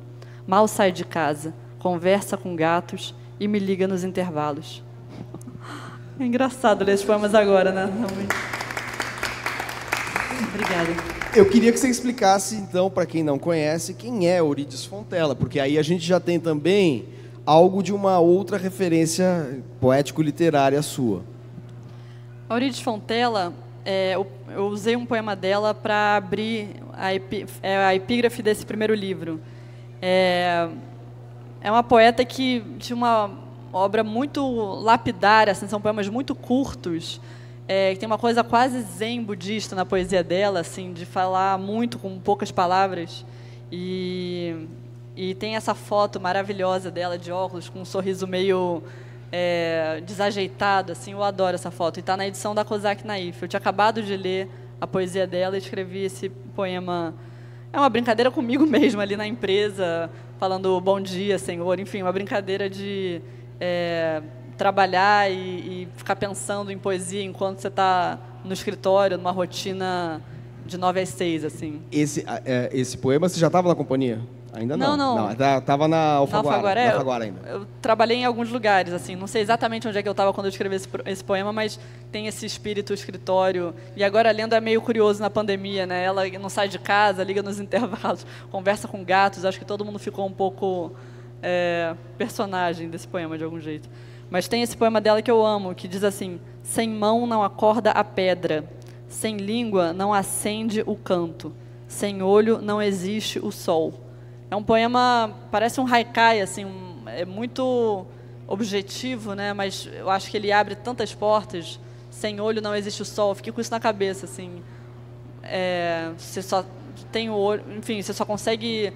Mal sai de casa, conversa com gatos e me liga nos intervalos. É engraçado ler esses poemas agora, né? Obrigada. Eu queria que você explicasse, então, para quem não conhece, quem é Ourides Fontella, porque aí a gente já tem também algo de uma outra referência poético-literária sua. A Ourides Fontella, eu usei um poema dela para abrir a epígrafe desse primeiro livro. É uma poeta que tinha uma obra muito lapidária, assim, são poemas muito curtos, que tem uma coisa quase zen budista na poesia dela, assim, de falar muito com poucas palavras. E tem essa foto maravilhosa dela de óculos, com um sorriso meio desajeitado, assim, eu adoro essa foto. E está na edição da Kozak Naif. Eu tinha acabado de ler a poesia dela e escrevi esse poema. É uma brincadeira comigo mesma ali na empresa, falando bom dia, Senhor. Enfim, uma brincadeira de trabalhar e ficar pensando em poesia enquanto você está no escritório, numa rotina de 9 às 6, assim. Esse poema, você já estava na companhia? Ainda não? Não. Estava na Alfaguara. Na Alfaguara ainda. Eu trabalhei em alguns lugares, assim, não sei exatamente onde é que eu estava quando eu escrevi esse poema, mas tem esse espírito escritório. E agora, lendo, é meio curioso na pandemia, né? Ela não sai de casa, liga nos intervalos, conversa com gatos. Acho que todo mundo ficou um pouco personagem desse poema, de algum jeito. Mas tem esse poema dela que eu amo, que diz assim: sem mão não acorda a pedra, sem língua não acende o canto, sem olho não existe o sol. É um poema, parece um haikai, assim, é muito objetivo, né? Mas eu acho que ele abre tantas portas. Sem olho não existe o sol. Eu fiquei com isso na cabeça, assim. Você só tem o olho, enfim, você só consegue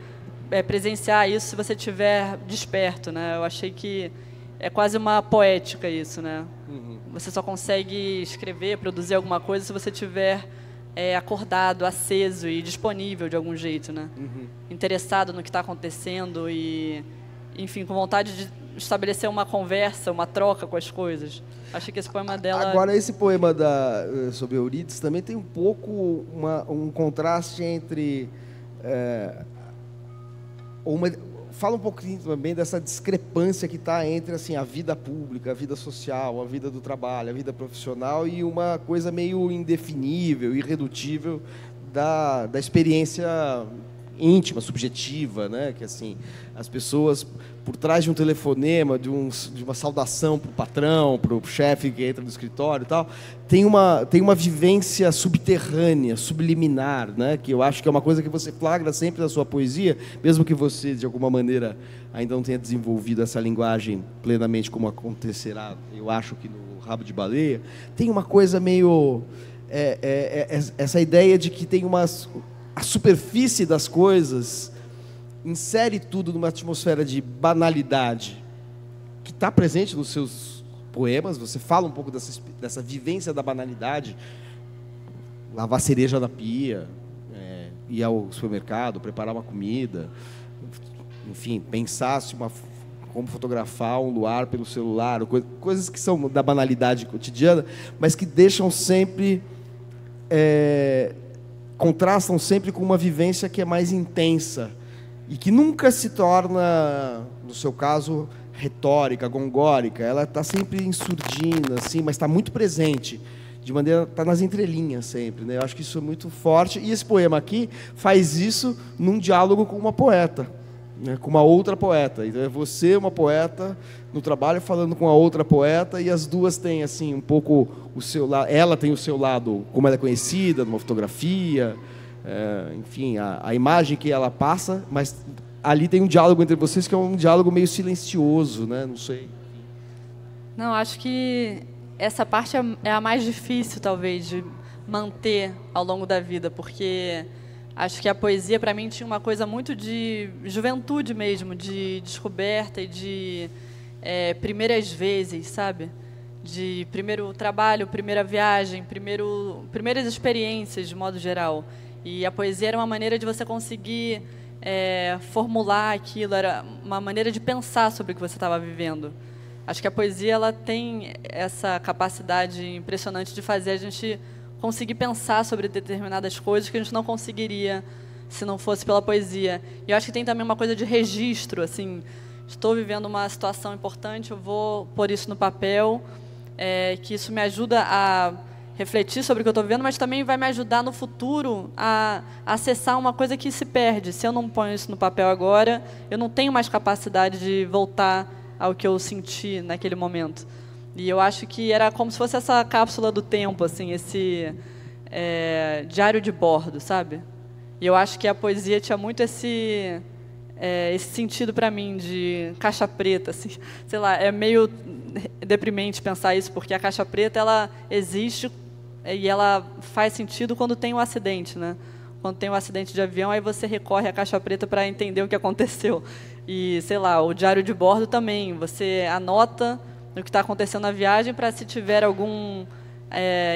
presenciar isso se você estiver desperto, né? Eu achei que é quase uma poética isso, né? Uhum. Você só consegue escrever, produzir alguma coisa se você estiver acordado, aceso e disponível de algum jeito, né? Uhum. Interessado no que está acontecendo e, enfim, com vontade de estabelecer uma conversa, uma troca com as coisas. Achei que esse poema dela... Agora, esse poema sobre Euridice também tem um pouco um contraste entre... Fala um pouquinho também dessa discrepância que está entre assim, a vida pública, a vida social, a vida do trabalho, a vida profissional e uma coisa meio indefinível, irredutível da experiência íntima, subjetiva, né? Que assim, as pessoas, por trás de um telefonema, de uma saudação para o patrão, para o chefe que entra no escritório e tal, tem uma vivência subterrânea, subliminar, né? Que eu acho que é uma coisa que você flagra sempre na sua poesia, mesmo que você, de alguma maneira, ainda não tenha desenvolvido essa linguagem plenamente como acontecerá, eu acho que no Rabo de Baleia, tem uma coisa meio... essa ideia de que tem a superfície das coisas insere tudo numa atmosfera de banalidade que está presente nos seus poemas. Você fala um pouco dessa vivência da banalidade, lavar cereja na pia, ir ao supermercado, preparar uma comida, enfim, pensar como fotografar um luar pelo celular, coisas que são da banalidade cotidiana, mas que deixam sempre... contrastam sempre com uma vivência que é mais intensa e que nunca se torna, no seu caso, retórica, gongórica. Ela está sempre em surdina, assim, mas está muito presente, de maneira, está nas entrelinhas sempre, né? Eu acho que isso é muito forte, e esse poema aqui faz isso num diálogo com uma poeta, né? Com uma outra poeta. Então é você, uma poeta, no trabalho, falando com a outra poeta, e as duas têm assim um pouco o seu lado. Ela tem o seu lado, como ela é conhecida, numa fotografia, enfim, a imagem que ela passa, mas ali tem um diálogo entre vocês que é um diálogo meio silencioso, né? Não sei. Não, acho que essa parte é a mais difícil, talvez, de manter ao longo da vida, porque acho que a poesia, para mim, tinha uma coisa muito de juventude mesmo, de descoberta e de primeiras vezes, sabe? de primeiro trabalho, primeira viagem, primeiras experiências, de modo geral. E a poesia era uma maneira de você conseguir formular aquilo, era uma maneira de pensar sobre o que você estava vivendo. Acho que a poesia ela tem essa capacidade impressionante de fazer a gente conseguir pensar sobre determinadas coisas que a gente não conseguiria se não fosse pela poesia. E eu acho que tem também uma coisa de registro, assim, estou vivendo uma situação importante, eu vou pôr isso no papel, que isso me ajuda a refletir sobre o que eu estou vivendo, mas também vai me ajudar no futuro a acessar uma coisa que se perde. Se eu não ponho isso no papel agora, eu não tenho mais capacidade de voltar ao que eu senti naquele momento. E eu acho que era como se fosse essa cápsula do tempo, assim, esse diário de bordo, sabe? E eu acho que a poesia tinha muito esse sentido para mim de caixa preta, assim, sei lá, é meio deprimente pensar isso, porque a caixa preta ela existe e ela faz sentido quando tem um acidente, né? Quando tem um acidente de avião, aí você recorre à caixa preta para entender o que aconteceu. E, sei lá, o diário de bordo também, você anota o que está acontecendo na viagem para, se tiver algum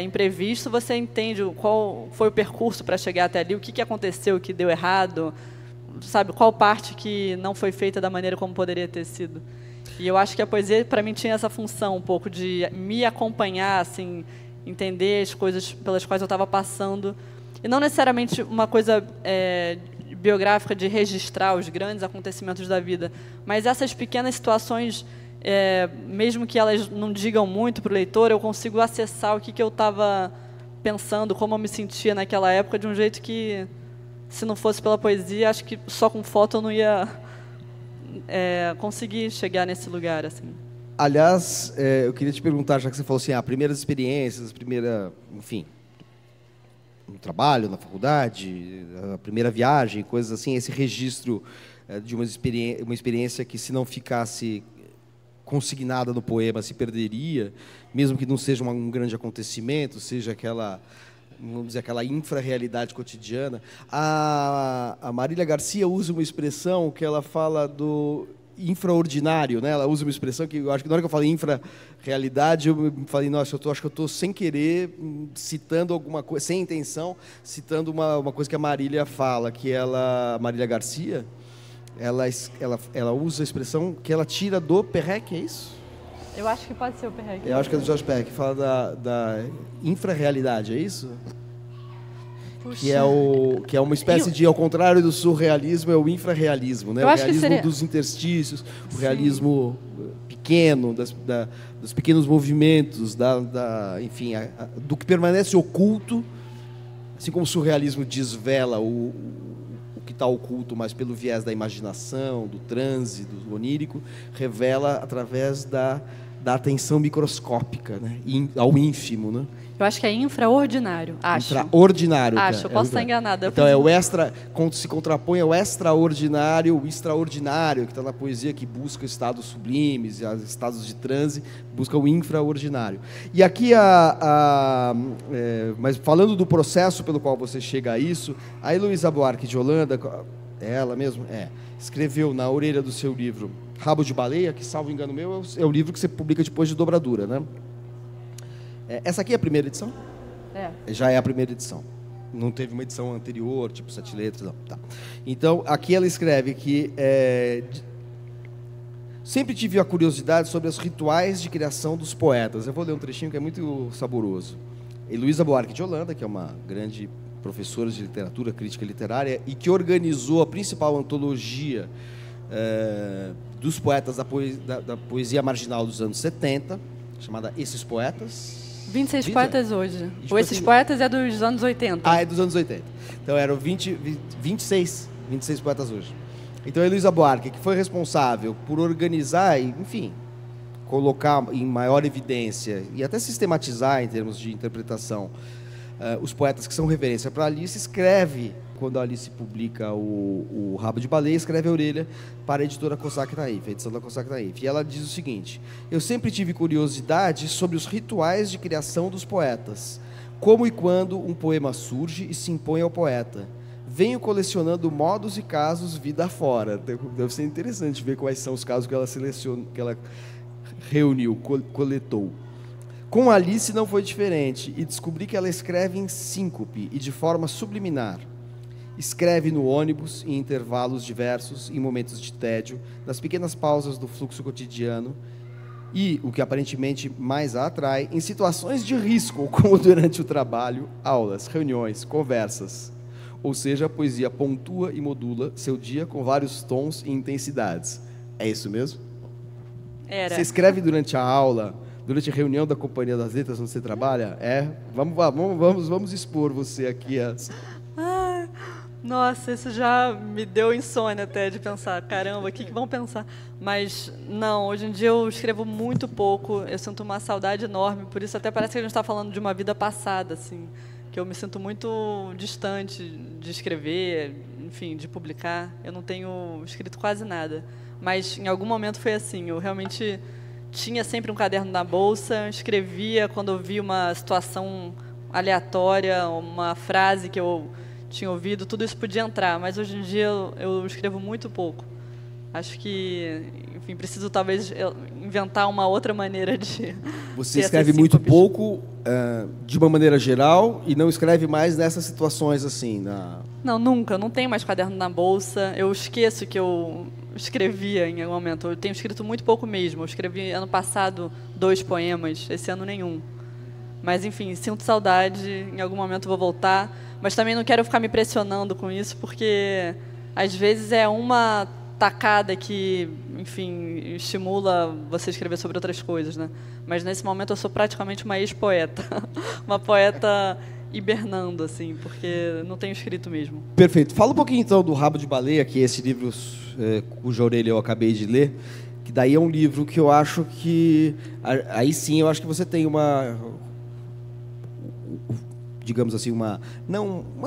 imprevisto, você entende qual foi o percurso para chegar até ali, o que aconteceu, o que deu errado, sabe, qual parte que não foi feita da maneira como poderia ter sido. E eu acho que a poesia, para mim, tinha essa função um pouco de me acompanhar, assim, entender as coisas pelas quais eu estava passando. E não necessariamente uma coisa biográfica de registrar os grandes acontecimentos da vida, mas essas pequenas situações, mesmo que elas não digam muito para o leitor, eu consigo acessar o que eu estava pensando, como eu me sentia naquela época, de um jeito que, se não fosse pela poesia, acho que só com foto eu não ia conseguir chegar nesse lugar, assim. Aliás, eu queria te perguntar, já que você falou assim, primeiras experiências, enfim, no trabalho, na faculdade, a primeira viagem, coisas assim, esse registro de uma experiência que, se não ficasse consignada no poema, se perderia, mesmo que não seja um grande acontecimento, seja aquela, vamos dizer, aquela infra-realidade cotidiana. A Marília Garcia usa uma expressão que ela fala do infraordinário, né? Ela usa uma expressão que eu acho que na hora que eu falei infra-realidade, eu falei, nossa, acho que eu estou sem querer citando alguma coisa, sem intenção, citando uma coisa que a Marília fala, a Marília Garcia, ela usa a expressão que ela tira do Perrec, é isso? Eu acho que pode ser o Perrec. Eu acho que é do Jorge Perrec, que fala da infra-realidade, é isso? Puxa. Que é uma espécie de, ao contrário do surrealismo, é o infrarrealismo, né? O realismo dos interstícios, o realismo pequeno, dos pequenos movimentos, enfim, do que permanece oculto, assim como o surrealismo desvela o que está oculto, mas pelo viés da imaginação, do transe, do onírico, revela através da atenção microscópica, né? Ao ínfimo, né? Eu acho que é infraordinário, acho. Infraordinário. Acho, eu posso estar enganada. Então, é o se contrapõe ao extraordinário, o extraordinário, que está na poesia, que busca estados sublimes, estados de transe, busca o infraordinário. E aqui, mas falando do processo pelo qual você chega a isso, a Heloísa Buarque de Holanda, ela mesmo, escreveu na orelha do seu livro Rabo de Baleia, que, salvo engano meu, é o livro que você publica depois de dobradura, né? Essa aqui é a primeira edição? Já é a primeira edição. Não teve uma edição anterior, tipo 7 letras, não. Tá. Então, aqui ela escreve que sempre tive a curiosidade sobre os rituais de criação dos poetas. Eu vou ler um trechinho que é muito saboroso. Heloísa Buarque de Holanda, que é uma grande professora de literatura, crítica literária, e que organizou a principal antologia dos poetas da poesia marginal dos anos 70, chamada Esses Poetas. 26 poetas hoje. Ou Esses Poetas é dos anos 80. É dos anos 80. Então eram 26 poetas hoje. Então a Heloísa Buarque, que foi responsável por organizar e, enfim, colocar em maior evidência e até sistematizar em termos de interpretação os poetas que são referência para Alice, escreve, quando a Alice publica o Rabo de Baleia, escreve a orelha para a editora Cossack Naif, a edição da Cossack Naif. E ela diz o seguinte: eu sempre tive curiosidade sobre os rituais de criação dos poetas, como e quando um poema surge e se impõe ao poeta. Venho colecionando modos e casos vida fora. Deve ser interessante ver quais são os casos que ela selecionou, que ela reuniu, coletou. Com Alice não foi diferente, e descobri que ela escreve em síncope e de forma subliminar. Escreve no ônibus, em intervalos diversos, em momentos de tédio, nas pequenas pausas do fluxo cotidiano e, o que aparentemente mais a atrai, em situações de risco, como durante o trabalho, aulas, reuniões, conversas. Ou seja, a poesia pontua e modula seu dia com vários tons e intensidades. É isso mesmo? Era. Você escreve durante a aula, durante a reunião da Companhia das Letras, onde você trabalha? Vamos expor você aqui. Ah, nossa, isso já me deu insônia até de pensar, caramba, o que vão pensar? Mas não, hoje em dia eu escrevo muito pouco, eu sinto uma saudade enorme, por isso até parece que a gente está falando de uma vida passada, assim, que eu me sinto muito distante de escrever, enfim, de publicar. Eu não tenho escrito quase nada, mas em algum momento foi assim, eu realmente tinha sempre um caderno na bolsa, escrevia quando eu via uma situação aleatória, uma frase que eu tinha ouvido, tudo isso podia entrar, mas hoje em dia eu escrevo muito pouco. Acho que, enfim, preciso talvez inventar uma outra maneira de... Você escreve muito pouco, de uma maneira geral, e não escreve mais nessas situações assim? Não, nunca. Eu não tenho mais caderno na bolsa. Eu esqueço que eu escrevia em algum momento. Eu tenho escrito muito pouco mesmo. Eu escrevi ano passado 2 poemas, esse ano nenhum. Mas, enfim, sinto saudade, em algum momento vou voltar. Mas também não quero ficar me pressionando com isso, porque às vezes é uma tacada que, enfim, estimula você a escrever sobre outras coisas, né? Mas nesse momento eu sou praticamente uma ex-poeta, uma poeta hibernando, assim, porque não tenho escrito mesmo. Perfeito. Fala um pouquinho então do Rabo de Baleia, que é esse livro cuja orelha eu acabei de ler, que daí é um livro que eu acho que, aí sim, eu acho que você tem uma, digamos assim, uma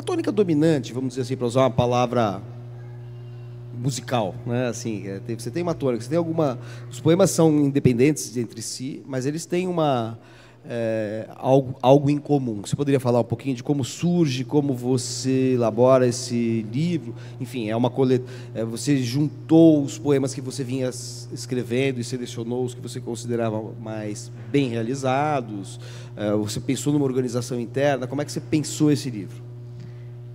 tônica dominante, vamos dizer assim, para usar uma palavra musical, né? Assim, você tem uma tônica, você tem alguma... Os poemas são independentes entre si, mas eles têm algo em comum. Você poderia falar um pouquinho de como surge, como você elabora esse livro? Enfim, você juntou os poemas que você vinha escrevendo e selecionou os que você considerava mais bem realizados? Você pensou numa organização interna? Como é que você pensou esse livro?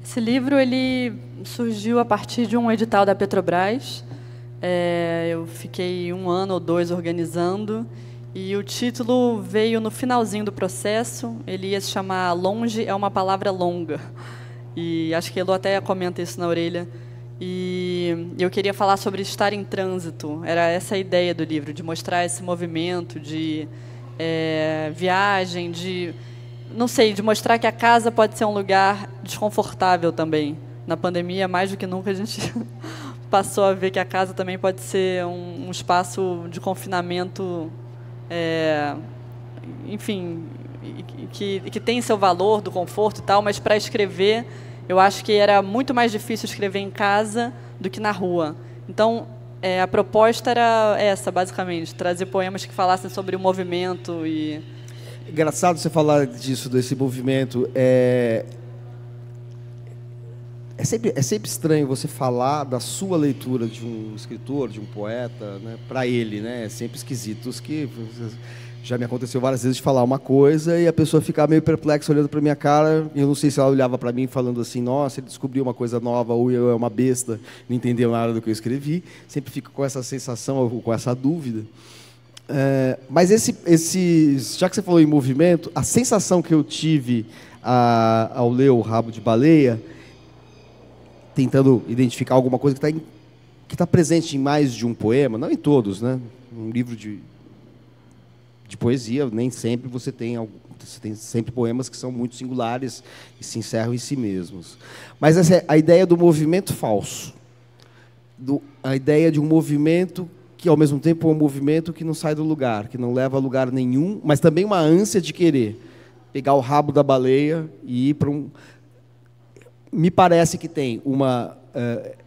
Esse livro ele surgiu a partir de um edital da Petrobras. Eu fiquei 1 ano ou 2 organizando, e o título veio no finalzinho do processo. Ele ia se chamar Longe é uma Palavra Longa, e acho que a Elô até comenta isso na orelha. E eu queria falar sobre estar em trânsito. Era essa a ideia do livro, de mostrar esse movimento de viagem, não sei, de mostrar que a casa pode ser um lugar desconfortável também. Na pandemia, mais do que nunca, a gente passou a ver que a casa também pode ser um espaço de confinamento, enfim, que tem seu valor do conforto e tal, mas para escrever, eu acho que era muito mais difícil escrever em casa do que na rua. Então, a proposta era essa, basicamente, trazer poemas que falassem sobre o movimento e... Engraçado você falar disso, desse movimento. É sempre estranho você falar da sua leitura de um escritor, de um poeta, né, para ele, né? É sempre esquisito. Que já me aconteceu várias vezes de falar uma coisa e a pessoa ficar meio perplexa olhando para minha cara. E eu não sei se ela olhava para mim falando assim: nossa, ele descobriu uma coisa nova, ou eu é uma besta, não entendeu nada do que eu escrevi. Sempre fico com essa sensação, com essa dúvida. Mas já que você falou em movimento, a sensação que eu tive ao ler O Rabo de Baleia, tentando identificar alguma coisa que está presente em mais de um poema, não em todos, né? Um livro de poesia, nem sempre você tem sempre poemas que são muito singulares e se encerram em si mesmos. Mas essa é a ideia do movimento falso, a ideia de um movimento que, ao mesmo tempo, é um movimento que não sai do lugar, que não leva a lugar nenhum, mas também uma ânsia de querer pegar o rabo da baleia e ir para um... Me parece que tem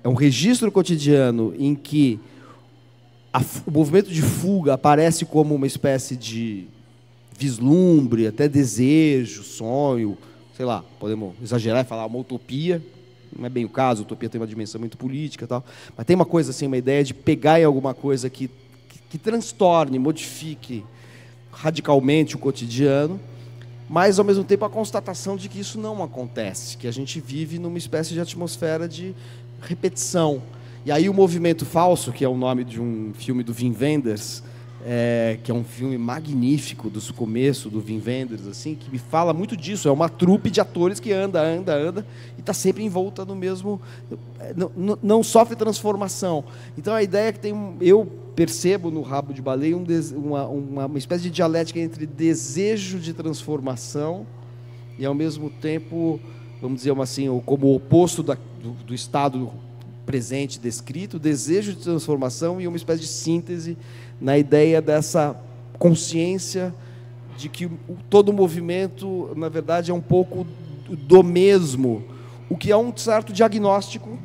um registro cotidiano em que o movimento de fuga aparece como uma espécie de vislumbre, até desejo, sonho, sei lá, podemos exagerar e falar uma utopia. Não é bem o caso, a utopia tem uma dimensão muito política e tal, mas tem uma coisa assim, uma ideia de pegar em alguma coisa que transtorne, modifique, radicalmente o cotidiano, mas, ao mesmo tempo, a constatação de que isso não acontece, que a gente vive numa espécie de atmosfera de repetição. E aí o Movimento Falso, que é o nome de um filme do Wim Wenders, que é um filme magnífico do começo do Wim Wenders, assim, que me fala muito disso. É uma trupe de atores que anda e está sempre em volta no mesmo... Não sofre transformação. Então a ideia é que eu percebo no Rabo de Baleia uma espécie de dialética entre desejo de transformação e, ao mesmo tempo, vamos dizer assim, como o oposto do estado presente descrito, desejo de transformação e uma espécie de síntese na ideia dessa consciência de que todo movimento, na verdade, é um pouco do mesmo, o que é um certo diagnóstico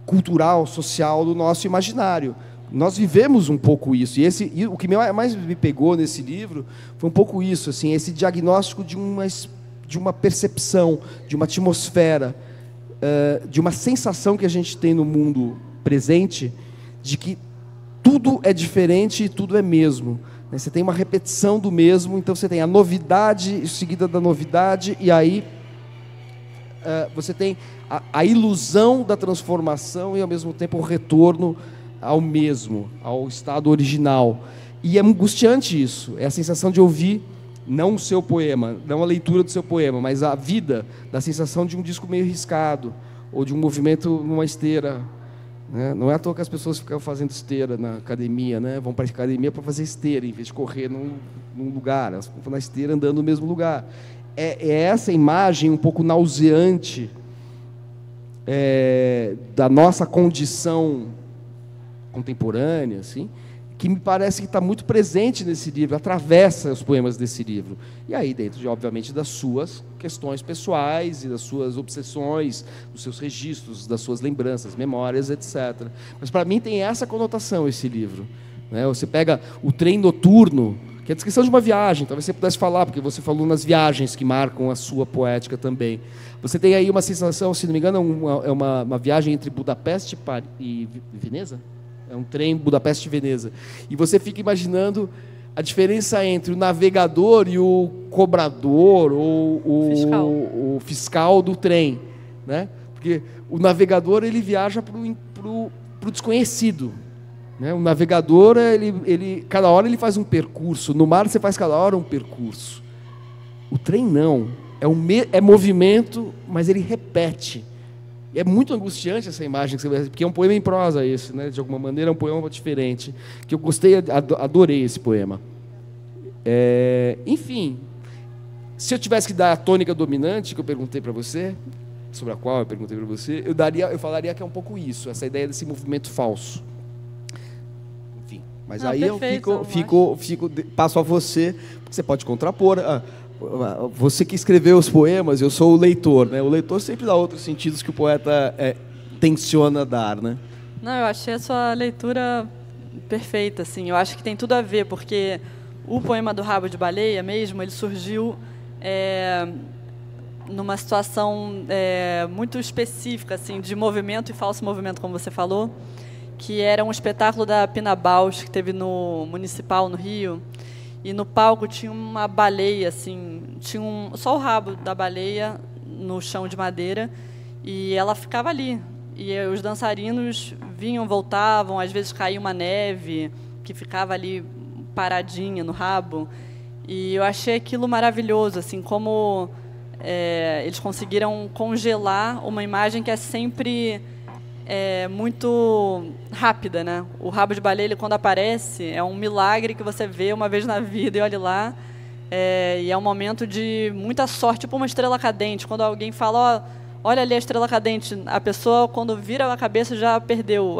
cultural, social do nosso imaginário. Nós vivemos um pouco isso, e o que mais me pegou nesse livro foi um pouco isso, assim, esse diagnóstico de uma percepção, de uma atmosfera, de uma sensação que a gente tem no mundo presente, de que tudo é diferente e tudo é mesmo. Você tem uma repetição do mesmo, então você tem a novidade seguida da novidade, e aí você tem a ilusão da transformação e, ao mesmo tempo, o retorno ao mesmo, ao estado original. E é angustiante isso, é a sensação de ouvir, não o seu poema, não a leitura do seu poema, mas a vida, da sensação de um disco meio riscado, ou de um movimento numa esteira. Não é à toa que as pessoas ficam fazendo esteira na academia, vão para a academia para fazer esteira, em vez de correr num lugar, elas ficam na esteira andando no mesmo lugar. É essa imagem um pouco nauseante da nossa condição contemporânea, assim, que me parece que está muito presente nesse livro, atravessa os poemas desse livro. E aí, dentro, obviamente, das suas questões pessoais e das suas obsessões, dos seus registros, das suas lembranças, memórias, etc. Mas, para mim, tem essa conotação, esse livro. Você pega o Trem Noturno, que é a descrição de uma viagem, talvez você pudesse falar, porque você falou nas viagens que marcam a sua poética também. Você tem aí uma sensação, se não me engano, é uma viagem entre Budapeste e Veneza? É um trem Budapeste-Veneza. E você fica imaginando a diferença entre o navegador e o cobrador, ou o fiscal do trem. Porque o navegador, ele viaja para o desconhecido. O navegador, cada hora ele faz um percurso. No mar, você faz cada hora um percurso. O trem não. É movimento, mas ele repete. E é muito angustiante essa imagem, porque é um poema em prosa esse, de alguma maneira é um poema diferente, que eu gostei, adorei esse poema. Enfim, se eu tivesse que dar a tônica dominante que eu perguntei para você, sobre a qual eu perguntei para você, eu falaria que é um pouco isso, essa ideia desse movimento falso. Enfim, mas aí perfeito, eu passo a você, porque você pode contrapor. Você que escreveu os poemas, eu sou o leitor, O leitor sempre dá outros sentidos que o poeta tenciona dar, Não, eu achei a sua leitura perfeita, assim. Eu acho que tem tudo a ver, porque o poema do Rabo de Baleia mesmo, ele surgiu numa situação muito específica, assim, de movimento e falso movimento, como você falou, que era um espetáculo da Pina Bausch, que teve no Municipal, no Rio. E no palco tinha uma baleia, assim, tinha só o rabo da baleia no chão de madeira, e ela ficava ali. E os dançarinos vinham, voltavam, às vezes caía uma neve que ficava ali paradinha no rabo. E eu achei aquilo maravilhoso, assim, como eles conseguiram congelar uma imagem que é sempre muito rápida, O rabo de baleia, ele, quando aparece, é um milagre que você vê uma vez na vida, e olha lá, e é um momento de muita sorte, tipo uma estrela cadente. Quando alguém fala, olha ali a estrela cadente, a pessoa, quando vira a cabeça, já perdeu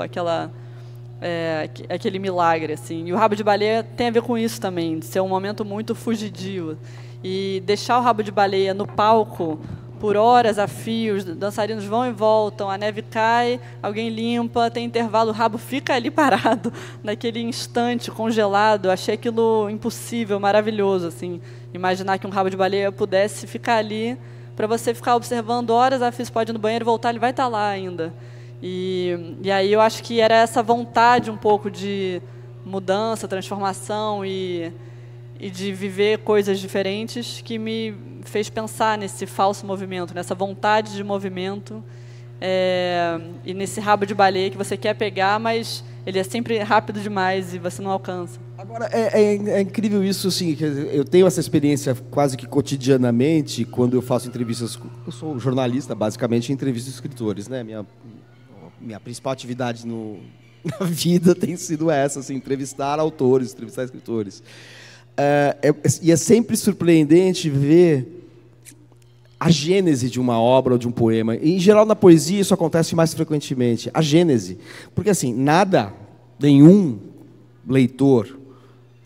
aquele milagre, assim. E o rabo de baleia tem a ver com isso também, de ser um momento muito fugidio. E deixar o rabo de baleia no palco por horas a fio, os dançarinos vão e voltam, a neve cai, alguém limpa, tem intervalo, o rabo fica ali parado, naquele instante, congelado. Eu achei aquilo impossível, maravilhoso, assim, imaginar que um rabo de baleia pudesse ficar ali, para você ficar observando horas a fio, você pode ir no banheiro e voltar, ele vai estar lá ainda. E aí eu acho que era essa vontade um pouco de mudança, transformação e de viver coisas diferentes que me fez pensar nesse falso movimento, nessa vontade de movimento e nesse rabo de baleia que você quer pegar, mas ele é sempre rápido demais e você não alcança. Agora, é incrível isso, assim, eu tenho essa experiência quase que cotidianamente quando eu faço entrevistas. Eu sou jornalista, basicamente, e entrevisto escritores, né? Minha principal atividade na vida tem sido essa, assim, entrevistar autores, entrevistar escritores. E é sempre surpreendente ver a gênese de uma obra ou de um poema. E, em geral, na poesia, isso acontece mais frequentemente. A gênese. Porque, assim, nenhum leitor,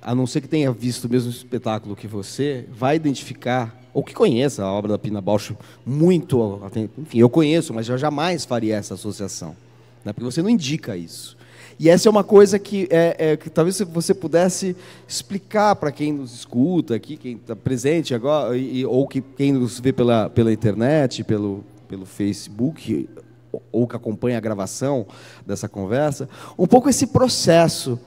a não ser que tenha visto o mesmo espetáculo que você, vai identificar, ou que conheça a obra da Pina Bausch muito... Enfim, eu conheço, mas eu jamais faria essa associação, né? Porque você não indica isso. E essa é uma coisa que talvez você pudesse explicar para quem nos escuta aqui, quem está presente agora, ou quem nos vê pela internet, pelo Facebook, ou que acompanha a gravação dessa conversa, um pouco esse processo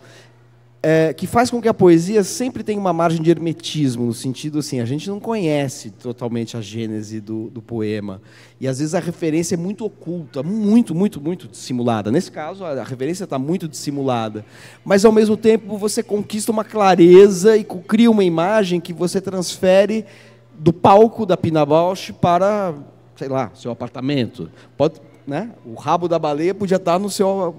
que faz com que a poesia sempre tenha uma margem de hermetismo, no sentido assim, a gente não conhece totalmente a gênese do poema, e às vezes a referência é muito oculta, muito, muito, muito dissimulada. Nesse caso, a referência está muito dissimulada, mas ao mesmo tempo você conquista uma clareza e cria uma imagem que você transfere do palco da Pina Bausch para, sei lá, seu apartamento. Pode, né? O rabo da baleia podia estar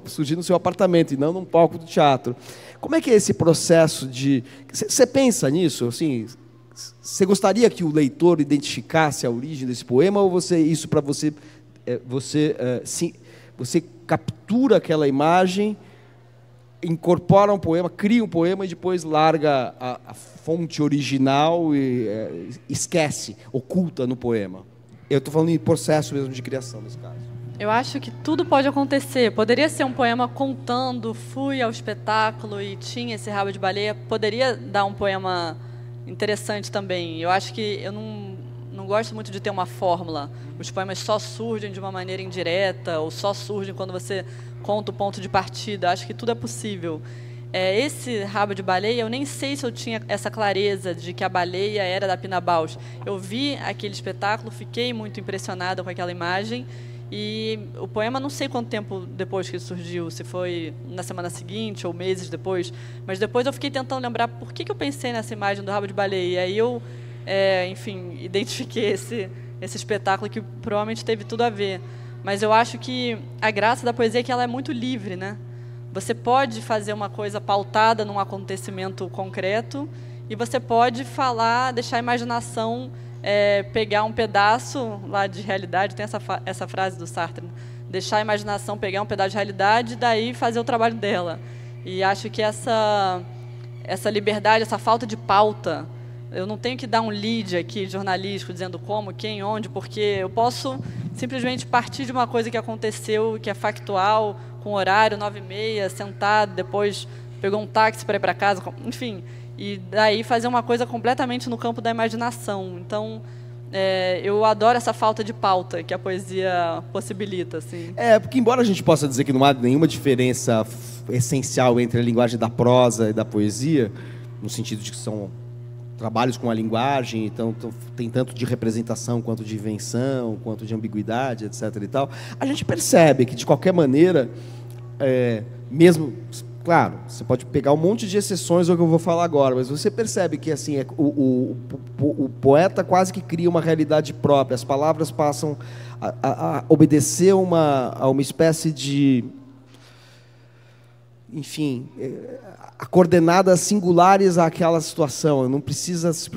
surgir no seu apartamento e não num palco do teatro. Como é que é esse processo de... Você pensa nisso? Assim, você gostaria que o leitor identificasse a origem desse poema, ou isso para você, você captura aquela imagem, incorpora um poema, cria um poema e depois larga a fonte original e esquece, oculta no poema? Eu estou falando em processo mesmo de criação nesse caso. Eu acho que tudo pode acontecer. Poderia ser um poema contando, fui ao espetáculo e tinha esse rabo de baleia. Poderia dar um poema interessante também. Eu acho que eu não gosto muito de ter uma fórmula. Os poemas só surgem de uma maneira indireta ou só surgem quando você conta o ponto de partida. Acho que tudo é possível. Esse rabo de baleia, eu nem sei se eu tinha essa clareza de que a baleia era da Pina Bausch. Eu vi aquele espetáculo, fiquei muito impressionada com aquela imagem. E o poema, não sei quanto tempo depois que ele surgiu, se foi na semana seguinte ou meses depois, mas depois eu fiquei tentando lembrar por que eu pensei nessa imagem do rabo de baleia. E aí eu, enfim, identifiquei esse espetáculo que provavelmente teve tudo a ver. Mas eu acho que a graça da poesia é que ela é muito livre, né? Você pode fazer uma coisa pautada num acontecimento concreto e você pode falar, deixar a imaginação... pegar um pedaço lá de realidade, tem essa frase do Sartre, né? Deixar a imaginação pegar um pedaço de realidade e daí fazer o trabalho dela. E acho que essa liberdade, essa falta de pauta, eu não tenho que dar um lead aqui jornalístico dizendo como, quem, onde, porque eu posso simplesmente partir de uma coisa que aconteceu, que é factual, com horário, 9h30, sentado, depois pegou um táxi para ir para casa, enfim... E daí fazer uma coisa completamente no campo da imaginação. Então, eu adoro essa falta de pauta que a poesia possibilita. Assim. Porque embora a gente possa dizer que não há nenhuma diferença essencial entre a linguagem da prosa e da poesia, no sentido de que são trabalhos com a linguagem, então tem tanto de representação quanto de invenção, quanto de ambiguidade, etc. e tal, a gente percebe que, de qualquer maneira, mesmo... Claro, você pode pegar um monte de exceções ao que eu vou falar agora, mas você percebe que assim, o poeta quase que cria uma realidade própria. As palavras passam a obedecer a uma espécie de... Enfim, a coordenadas singulares àquela situação.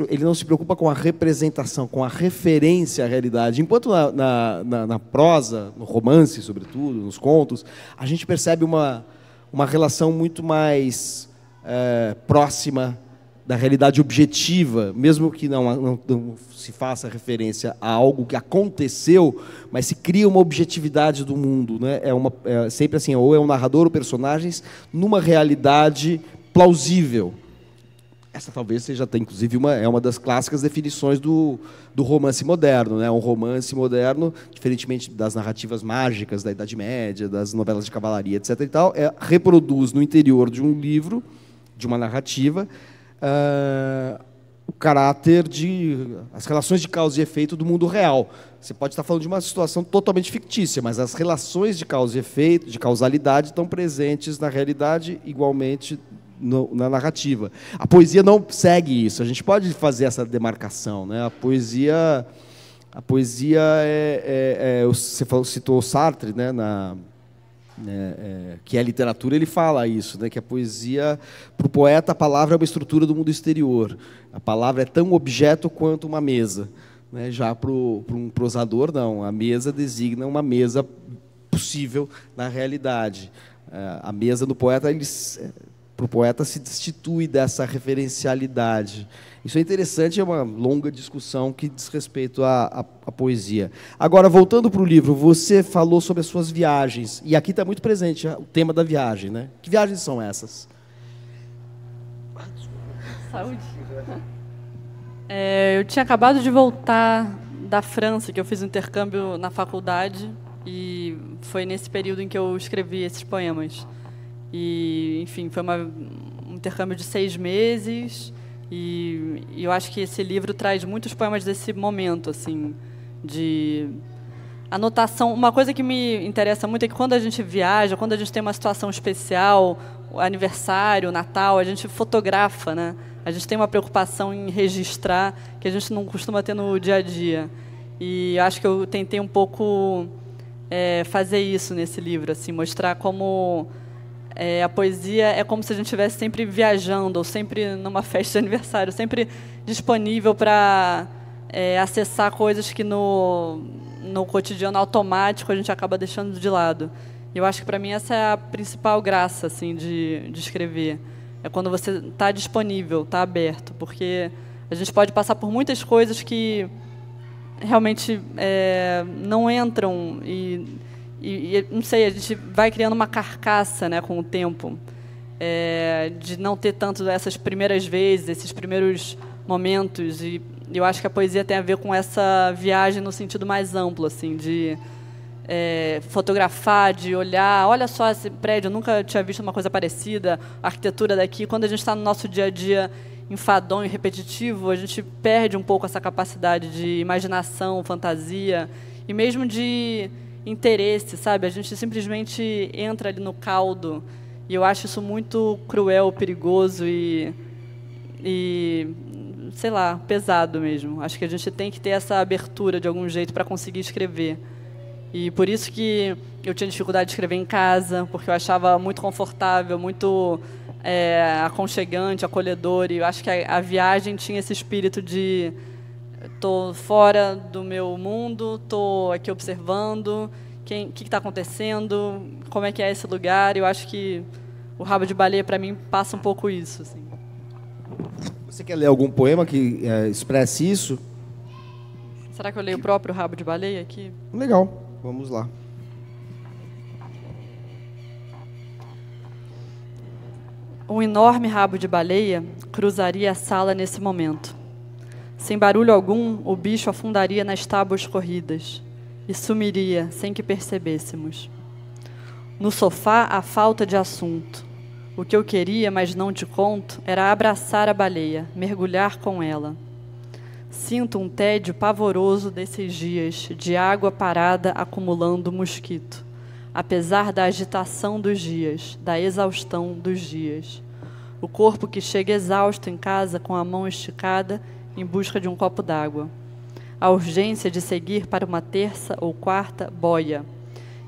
Ele não se preocupa com a representação, com a referência à realidade. Enquanto na prosa, no romance, sobretudo, nos contos, a gente percebe uma relação muito mais próxima da realidade objetiva, mesmo que não se faça referência a algo que aconteceu, mas se cria uma objetividade do mundo, né? Sempre assim, ou é um narrador ou personagens numa realidade plausível. Essa talvez seja até, inclusive, uma das clássicas definições do romance moderno, né? Um romance moderno, diferentemente das narrativas mágicas da Idade Média, das novelas de cavalaria, etc. e tal, reproduz no interior de um livro, de uma narrativa, o caráter as relações de causa e efeito do mundo real. Você pode estar falando de uma situação totalmente fictícia, mas as relações de causa e efeito, de causalidade, estão presentes na realidade igualmente na narrativa. A poesia não segue isso. A gente pode fazer essa demarcação, né? A poesia você citou o Sartre, né? Que é literatura, ele fala isso, né? Que a poesia, para o poeta, a palavra é uma estrutura do mundo exterior. A palavra é tão objeto quanto uma mesa, né? Já para um prosador, não. A mesa designa uma mesa possível na realidade. A mesa do poeta, para o poeta, se destitui dessa referencialidade. Isso é interessante, é uma longa discussão que diz respeito à poesia. Agora, voltando para o livro, você falou sobre as suas viagens, e aqui está muito presente o tema da viagem, né? Que viagens são essas? Saúde. Eu tinha acabado de voltar da França, que eu fiz um intercâmbio na faculdade, e foi nesse período em que eu escrevi esses poemas. E, enfim, foi um intercâmbio de 6 meses, e eu acho que esse livro traz muitos poemas desse momento, assim, de anotação. Uma coisa que me interessa muito é que quando a gente viaja, quando a gente tem uma situação especial, aniversário, Natal, a gente fotografa, né? A gente tem uma preocupação em registrar que a gente não costuma ter no dia a dia. E acho que eu tentei um pouco fazer isso nesse livro, assim, mostrar como a poesia é como se a gente estivesse sempre viajando, ou sempre numa festa de aniversário, sempre disponível para acessar coisas que no cotidiano automático a gente acaba deixando de lado. E eu acho que, para mim, essa é a principal graça, assim, de escrever. É quando você está disponível, está aberto, porque a gente pode passar por muitas coisas que realmente não entram e não sei, a gente vai criando uma carcaça, né, com o tempo, de não ter tanto essas primeiras vezes, esses primeiros momentos, e eu acho que a poesia tem a ver com essa viagem no sentido mais amplo, assim, de fotografar, de olhar, olha só esse prédio, eu nunca tinha visto uma coisa parecida, a arquitetura daqui. Quando a gente está no nosso dia a dia enfadonho e repetitivo, a gente perde um pouco essa capacidade de imaginação, fantasia e mesmo de interesse, sabe? A gente simplesmente entra ali no caldo, e eu acho isso muito cruel, perigoso e sei lá, pesado mesmo. Acho que a gente tem que ter essa abertura de algum jeito para conseguir escrever. E por isso que eu tinha dificuldade de escrever em casa, porque eu achava muito confortável, muito aconchegante, acolhedor. E eu acho que a viagem tinha esse espírito de estou fora do meu mundo, estou aqui observando o que está acontecendo, como é que é esse lugar. Eu acho que o Rabo de Baleia, para mim, passa um pouco isso, assim. Você quer ler algum poema que expresse isso? Será que eu leio o próprio Rabo de Baleia aqui? Legal. Vamos lá. Um enorme rabo de baleia cruzaria a sala nesse momento. Sem barulho algum, o bicho afundaria nas tábuas corridas e sumiria sem que percebêssemos. No sofá, a falta de assunto. O que eu queria, mas não te conto, era abraçar a baleia, mergulhar com ela. Sinto um tédio pavoroso desses dias, de água parada acumulando mosquito, apesar da agitação dos dias, da exaustão dos dias. O corpo que chega exausto em casa com a mão esticada em busca de um copo d'água. A urgência de seguir para uma terça ou quarta boia.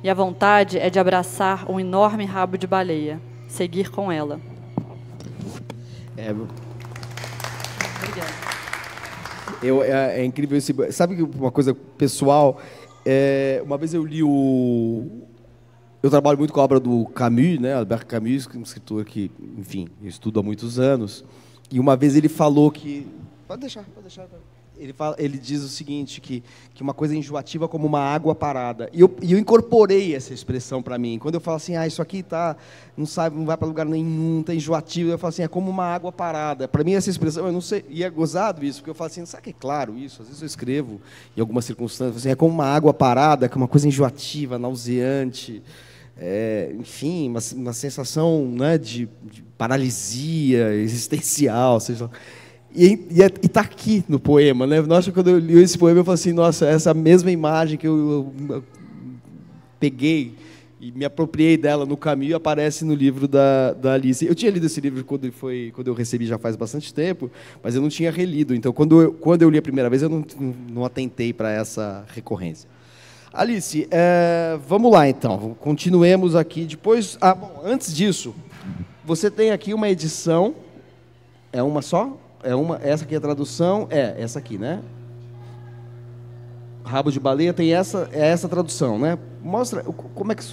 E a vontade é de abraçar um enorme rabo de baleia, seguir com ela. Obrigada. É incrível esse... Sabe uma coisa pessoal? Uma vez eu li Eu trabalho muito com a obra do Camus, né? Albert Camus, um escritor que, enfim, eu estudo há muitos anos. E uma vez ele falou que... Pode deixar. Ele diz o seguinte, que uma coisa é enjoativa como uma água parada. E eu incorporei essa expressão para mim. Quando eu falo assim, isso aqui não vai para lugar nenhum, está enjoativo, eu falo assim, é como uma água parada. Para mim, essa expressão, eu não sei, e é gozado isso, porque eu falo assim, sabe que é claro isso? Às vezes eu escrevo em algumas circunstâncias, assim, é como uma água parada, que é uma coisa enjoativa, nauseante, enfim, uma sensação, né, de paralisia existencial, seja lá. E está aqui no poema, né? Nossa, quando eu li esse poema, eu falei assim, nossa, essa mesma imagem que eu peguei e me apropriei dela no caminho aparece no livro da Alice. Eu tinha lido esse livro quando eu recebi já faz bastante tempo, mas eu não tinha relido. Então, quando eu li a primeira vez, eu não atentei para essa recorrência. Alice, vamos lá então, continuemos aqui. Depois, antes disso, você tem aqui uma edição, é uma só? Essa aqui é a tradução, essa aqui, né? Rabo de Baleia tem essa tradução, né? Mostra como é que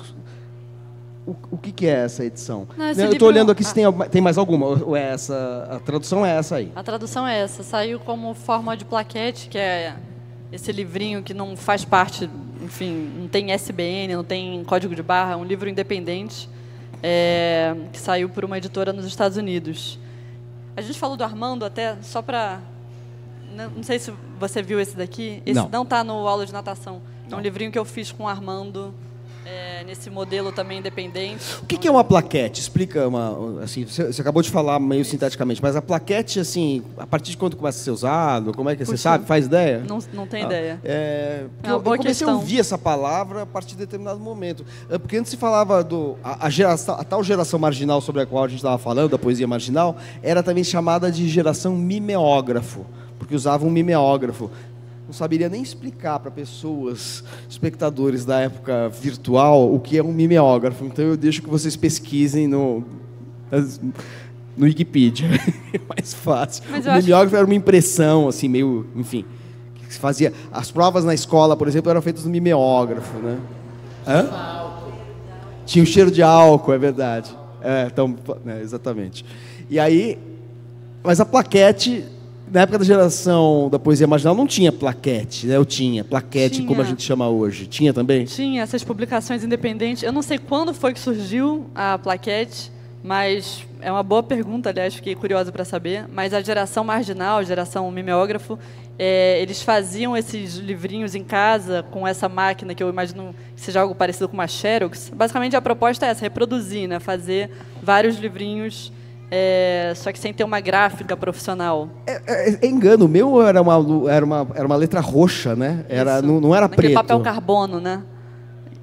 o que é essa edição? Eu estou olhando aqui se tem mais alguma, ou a tradução é essa aí? A tradução é essa, saiu como forma de plaquete, que é esse livrinho que não faz parte, enfim, não tem SBN, não tem código de barra, é um livro independente, que saiu por uma editora nos Estados Unidos. A gente falou do Armando até, só para... Não sei se você viu esse daqui. Esse não está no aula de natação. É um livrinho que eu fiz com o Armando, nesse modelo também independente. O que é uma plaquete? Explica, assim, você acabou de falar meio sinteticamente, mas a plaquete, assim, a partir de quando começa a ser usado, como é que você sabe? Faz ideia? Não tem ideia. Eu comecei a ouvir essa palavra a partir de determinado momento. Porque antes se falava a tal geração marginal sobre a qual a gente estava falando, da poesia marginal, era também chamada de geração mimeógrafo, porque usava um mimeógrafo. Não saberia nem explicar para pessoas, espectadores da época virtual, o que é um mimeógrafo. Então eu deixo que vocês pesquisem no Wikipedia. É mais fácil. O mimeógrafo era uma impressão, assim, meio, enfim, que se fazia. As provas na escola, por exemplo, eram feitas no mimeógrafo, né? Tinha o cheiro de álcool, é verdade. Exatamente. E aí, mas a plaquete, na época da geração da poesia marginal, não tinha plaquete, né? Tinha como a gente chama hoje. Tinha também? Tinha essas publicações independentes. Eu não sei quando foi que surgiu a plaquete, mas é uma boa pergunta, aliás, fiquei curiosa para saber. Mas a geração marginal, a geração mimeógrafo, eles faziam esses livrinhos em casa com essa máquina que eu imagino que seja algo parecido com uma Xerox. Basicamente, a proposta é essa, reproduzir, né? Fazer vários livrinhos, só que sem ter uma gráfica profissional. É engano, o meu era uma letra roxa, né? Não era preto. Aquele papel carbono, né?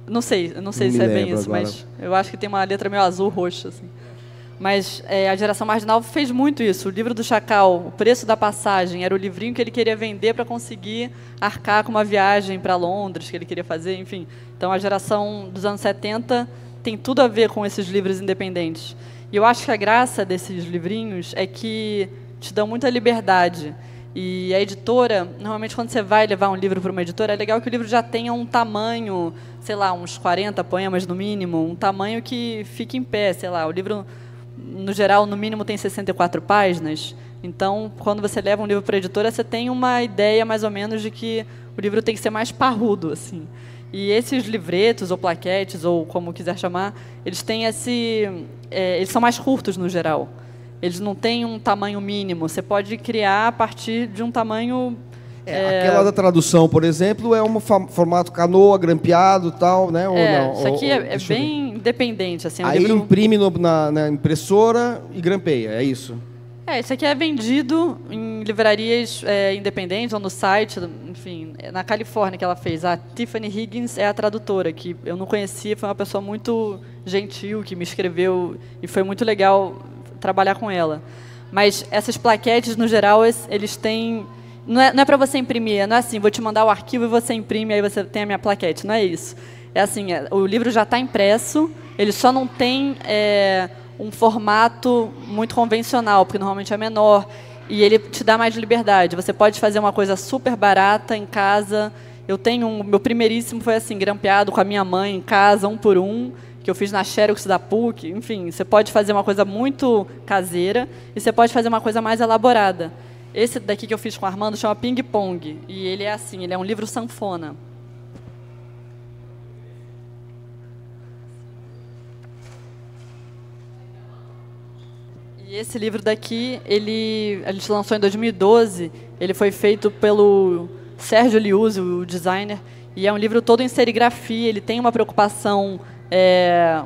Não sei se é bem isso, agora. Mas eu acho que tem uma letra meio azul, roxa, assim. Mas a geração marginal fez muito isso. O livro do Chacal, O Preço da Passagem, era o livrinho que ele queria vender para conseguir arcar com uma viagem para Londres que ele queria fazer, enfim. Então, a geração dos anos 70 tem tudo a ver com esses livros independentes. E eu acho que a graça desses livrinhos é que te dão muita liberdade. E a editora, normalmente, quando você vai levar um livro para uma editora, é legal que o livro já tenha um tamanho, sei lá, uns 40 poemas no mínimo, um tamanho que fique em pé, sei lá. O livro, no geral, no mínimo tem 64 páginas. Então, quando você leva um livro para a editora, você tem uma ideia, mais ou menos, de que o livro tem que ser mais parrudo, assim. E esses livretos, ou plaquetes, ou como quiser chamar, eles têm eles são mais curtos, no geral. Eles não têm um tamanho mínimo. Você pode criar a partir de um tamanho... Aquela da tradução, por exemplo, é um formato canoa, grampeado, tal, né? Isso aqui é bem independente. Assim, aí ele imprime na impressora e grampeia, é isso? Isso aqui é vendido em livrarias independentes ou no site, enfim, na Califórnia que ela fez. A Tiffany Higgins é a tradutora, que eu não conhecia, foi uma pessoa muito gentil, que me escreveu, e foi muito legal trabalhar com ela. Mas essas plaquetes, no geral, eles têm... Não é para você imprimir, não é assim, vou te mandar o arquivo e você imprime, aí você tem a minha plaquete, não é isso. É assim, o livro já está impresso, ele só não tem... um formato muito convencional, porque normalmente é menor, e ele te dá mais liberdade. Você pode fazer uma coisa super barata em casa. Meu primeiríssimo foi assim, grampeado com a minha mãe em casa, 1 por 1, que eu fiz na Xerox da PUC. Enfim, você pode fazer uma coisa muito caseira e você pode fazer uma coisa mais elaborada. Esse daqui que eu fiz com o Armando chama Ping Pong. E ele é assim, ele é um livro sanfona. E esse livro daqui, a gente lançou em 2012. Ele foi feito pelo Sérgio Liuzzi, o designer. E é um livro todo em serigrafia. Ele tem uma preocupação...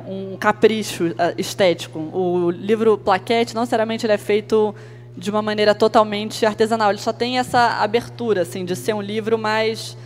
um capricho estético. O livro plaquete, não necessariamente ele é feito de uma maneira totalmente artesanal. Ele só tem essa abertura, assim, de ser um livro mais...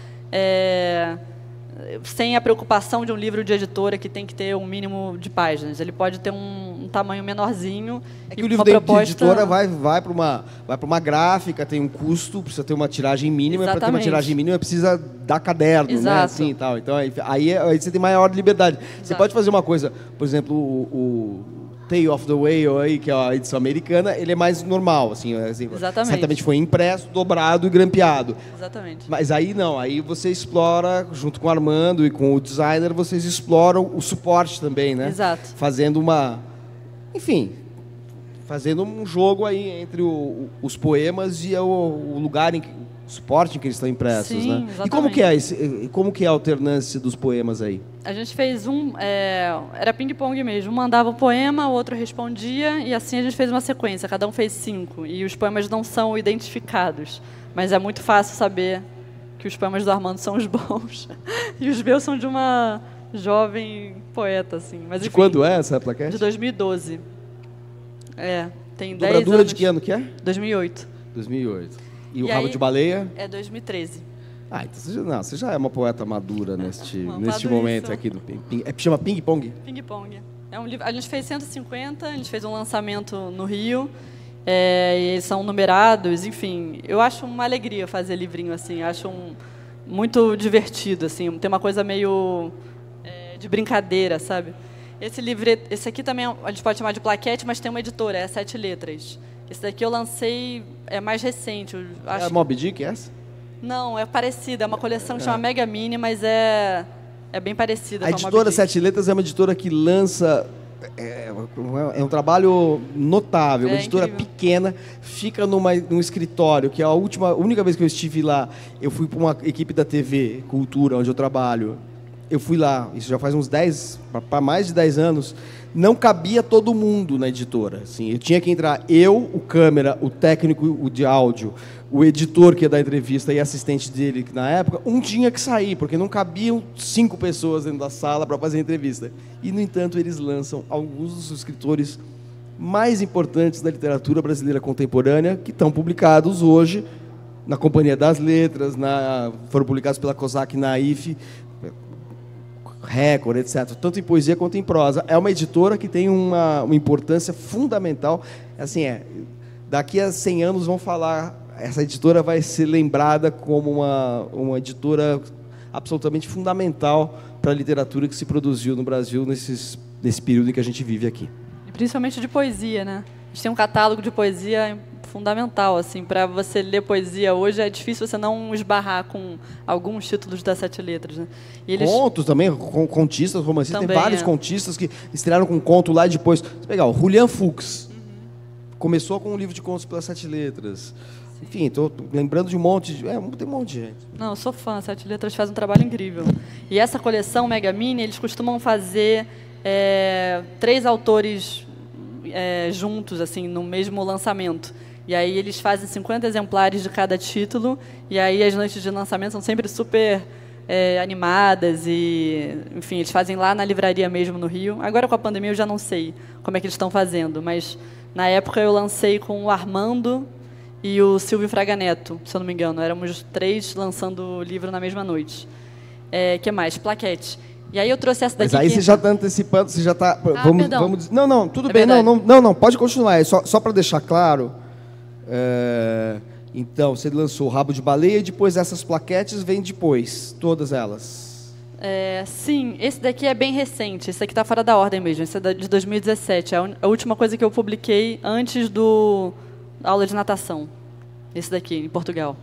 sem a preocupação de um livro de editora que tem que ter um mínimo de páginas. Ele pode ter um tamanho menorzinho. É que o livro de editora vai para uma gráfica, tem um custo, precisa ter uma tiragem mínima. Para ter uma tiragem mínima precisa dar caderno, exato, né? Assim, tal. Então aí você tem maior liberdade. Exato. Você pode fazer uma coisa, por exemplo, o Tale of the Whale, aí, que é a edição americana, ele é mais normal, assim, exatamente, certamente foi impresso, dobrado e grampeado. Exatamente. Mas aí não, aí você explora, junto com o Armando e com o designer, vocês exploram o suporte também, né? Exato. Fazendo fazendo um jogo aí entre os poemas e o lugar o suporte em que eles estão impressos, sim, né? Exatamente. E como que é a alternância dos poemas aí? A gente fez era ping-pong mesmo. Um mandava o poema, o outro respondia, e assim a gente fez uma sequência. Cada um fez 5. E os poemas não são identificados. Mas é muito fácil saber que os poemas do Armando são os bons. E os meus são de uma jovem poeta, assim. Mas, de quando é essa plaquete? De 2012. Tem 10 anos. Dobradura de que ano que é? 2008. 2008. E o Rabo de Baleia? É 2013. Então você já é uma poeta madura neste momento aqui do Ping. Chama Ping Pong? Ping Pong. É um livro, a gente fez 150, a gente fez um lançamento no Rio, e eles são numerados, enfim. Eu acho uma alegria fazer livrinho assim, acho muito divertido, assim, tem uma coisa meio de brincadeira, sabe? Esse aqui também a gente pode chamar de plaquete, mas tem uma editora, é 7 letras. Esse daqui eu lancei, é mais recente. É a Moby Dick, essa? Não, é parecida. É uma coleção que chama Mega Mini, mas é bem parecida com a Moby Dick. A editora 7 letras é uma editora que lança... É um trabalho notável. Uma editora pequena, fica num escritório, que é a única vez que eu estive lá, eu fui para uma equipe da TV Cultura, onde eu trabalho. Eu fui lá, isso já faz uns para mais de 10 anos, não cabia todo mundo na editora. Assim, eu tinha que entrar, o câmera, o técnico, o de áudio, o editor que ia dar entrevista e assistente dele, que na época, tinha que sair, porque não cabiam 5 pessoas dentro da sala para fazer a entrevista. E, no entanto, eles lançam alguns dos escritores mais importantes da literatura brasileira contemporânea, que estão publicados hoje na Companhia das Letras, foram publicados pela COSAC na IFE, Record, etc., tanto em poesia quanto em prosa. É uma editora que tem uma importância fundamental. Assim, daqui a 100 anos vão falar, essa editora vai ser lembrada como uma editora absolutamente fundamental para a literatura que se produziu no Brasil nesse período em que a gente vive aqui. E principalmente de poesia, né? A gente tem um catálogo de poesia fundamental, assim, para você ler poesia hoje é difícil você não esbarrar com alguns títulos das 7 letras, né? E contos também, contistas, romancistas, também, tem vários contistas que estrearam com conto lá e depois. Você pegar o Julian Fuchs, começou com um livro de contos pelas 7 letras. Enfim, estou lembrando de um monte tem um monte de gente. Não, eu sou fã, 7 letras faz um trabalho incrível. E essa coleção Mega Mini, eles costumam fazer 3 autores juntos, assim, no mesmo lançamento. E aí eles fazem 50 exemplares de cada título, e aí as noites de lançamento são sempre super animadas, e, enfim, eles fazem lá na livraria mesmo no Rio. Agora com a pandemia eu já não sei como é que eles estão fazendo, mas na época eu lancei com o Armando e o Silvio Fraga Neto, se eu não me engano. Éramos 3 lançando o livro na mesma noite. Que mais? Plaquete. E aí eu trouxe essa daqui. Mas aí você já está antecipando, você já está... Vamos... Não, tudo bem, não, pode continuar. Só para deixar claro... Então, você lançou o Rabo de Baleia e depois essas plaquetes vêm depois, todas elas. Sim, esse daqui é bem recente, esse daqui está fora da ordem mesmo, esse é de 2017, é a última coisa que eu publiquei antes da aula de natação, esse daqui, em Portugal.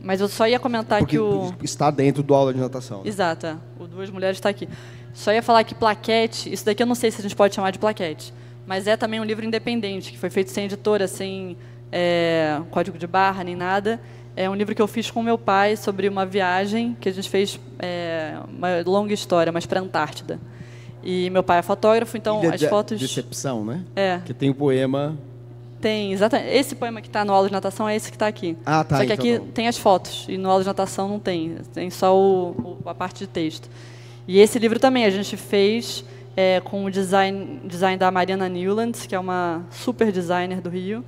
Mas eu só ia comentar porque que está dentro do aula de natação. Né? Exato, o Duas Mulheres está aqui. Só ia falar que plaquete, isso daqui eu não sei se a gente pode chamar de plaquete, mas é também um livro independente, que foi feito sem editora, sem código de barra, nem nada. É um livro que eu fiz com meu pai sobre uma viagem que a gente fez, uma longa história, mas para a Antártida. E meu pai é fotógrafo, então Ilha as fotos... Decepção, né? Que tem o poema... Tem, exatamente. Esse poema que está no aula de natação é esse que está aqui. Ah, tá. Só que então aqui não. tem as fotos, e no aula de natação não tem. Tem só a parte de texto. E esse livro também a gente fez com o design da Mariana Newlands, que é uma super designer do Rio.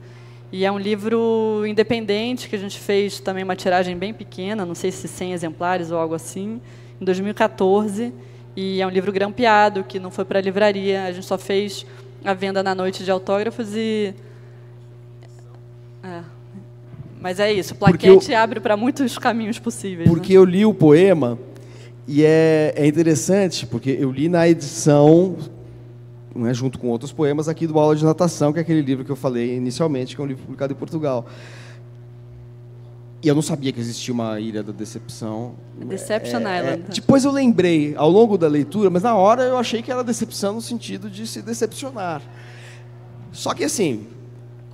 E é um livro independente, que a gente fez também uma tiragem bem pequena, não sei se 100 exemplares ou algo assim, em 2014. E é um livro grampeado, que não foi para a livraria. A gente só fez a venda na noite de autógrafos e... Mas é isso, plaquete abre para muitos caminhos possíveis. Porque eu li o poema e é interessante, porque eu li na edição, junto com outros poemas aqui do Aula de Natação, que é aquele livro que eu falei inicialmente, que é um livro publicado em Portugal. E eu não sabia que existia uma Ilha da Decepção. Deception Island. Depois eu lembrei, ao longo da leitura, mas na hora eu achei que era decepção no sentido de se decepcionar. Só que assim...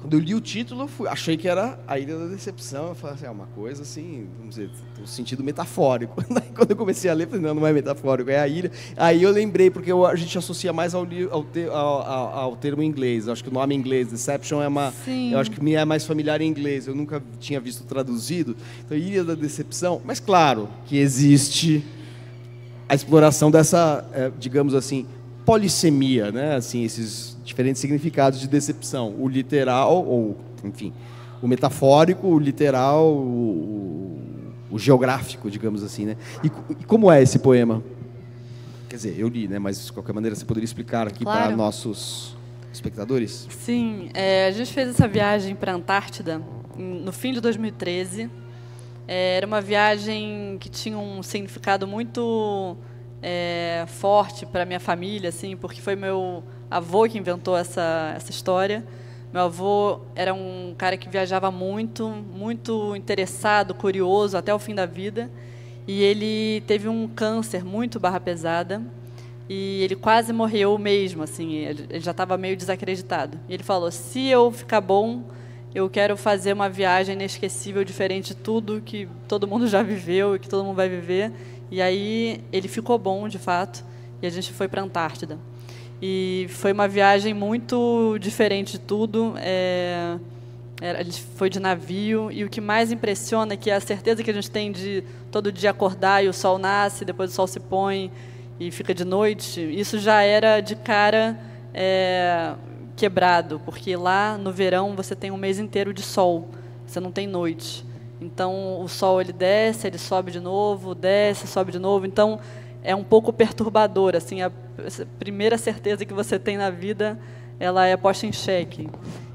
Quando eu li o título, achei que era a Ilha da Decepção. Eu falei assim, é uma coisa assim, vamos dizer, um sentido metafórico. Quando eu comecei a ler, eu falei, não é metafórico, é a ilha. Aí eu lembrei, porque a gente associa mais ao termo em inglês. Acho que o nome em inglês, Deception, eu acho que me é mais familiar em inglês. Eu nunca tinha visto traduzido. Então, Ilha da Decepção. Mas, claro, que existe a exploração dessa, digamos assim, polissemia, né? Assim, esses diferentes significados de decepção, o literal, ou, enfim, o metafórico, o literal, o geográfico, digamos assim, né? E como é esse poema? Quer dizer, eu li, né? Mas, de qualquer maneira, você poderia explicar aqui para nossos espectadores? Sim, a gente fez essa viagem para a Antártida no fim de 2013. Era uma viagem que tinha um significado muito forte para minha família, assim, porque foi meu avô que inventou essa história. Meu avô era um cara que viajava muito, muito interessado, curioso, até o fim da vida. E ele teve um câncer muito barra pesada. E ele quase morreu mesmo, assim, ele já estava meio desacreditado. E ele falou, se eu ficar bom, eu quero fazer uma viagem inesquecível, diferente de tudo que todo mundo já viveu e que todo mundo vai viver. E aí ele ficou bom, de fato, e a gente foi para a Antártida. E foi uma viagem muito diferente de tudo. A gente foi de navio, e o que mais impressiona é que a certeza que a gente tem de todo dia acordar e o sol nasce, depois o sol se põe e fica de noite, isso já era de cara quebrado, porque lá no verão você tem um mês inteiro de sol, você não tem noite. Então o sol ele desce, ele sobe de novo, desce, sobe de novo. Então é um pouco perturbador, assim, a primeira certeza que você tem na vida, ela é posta em xeque.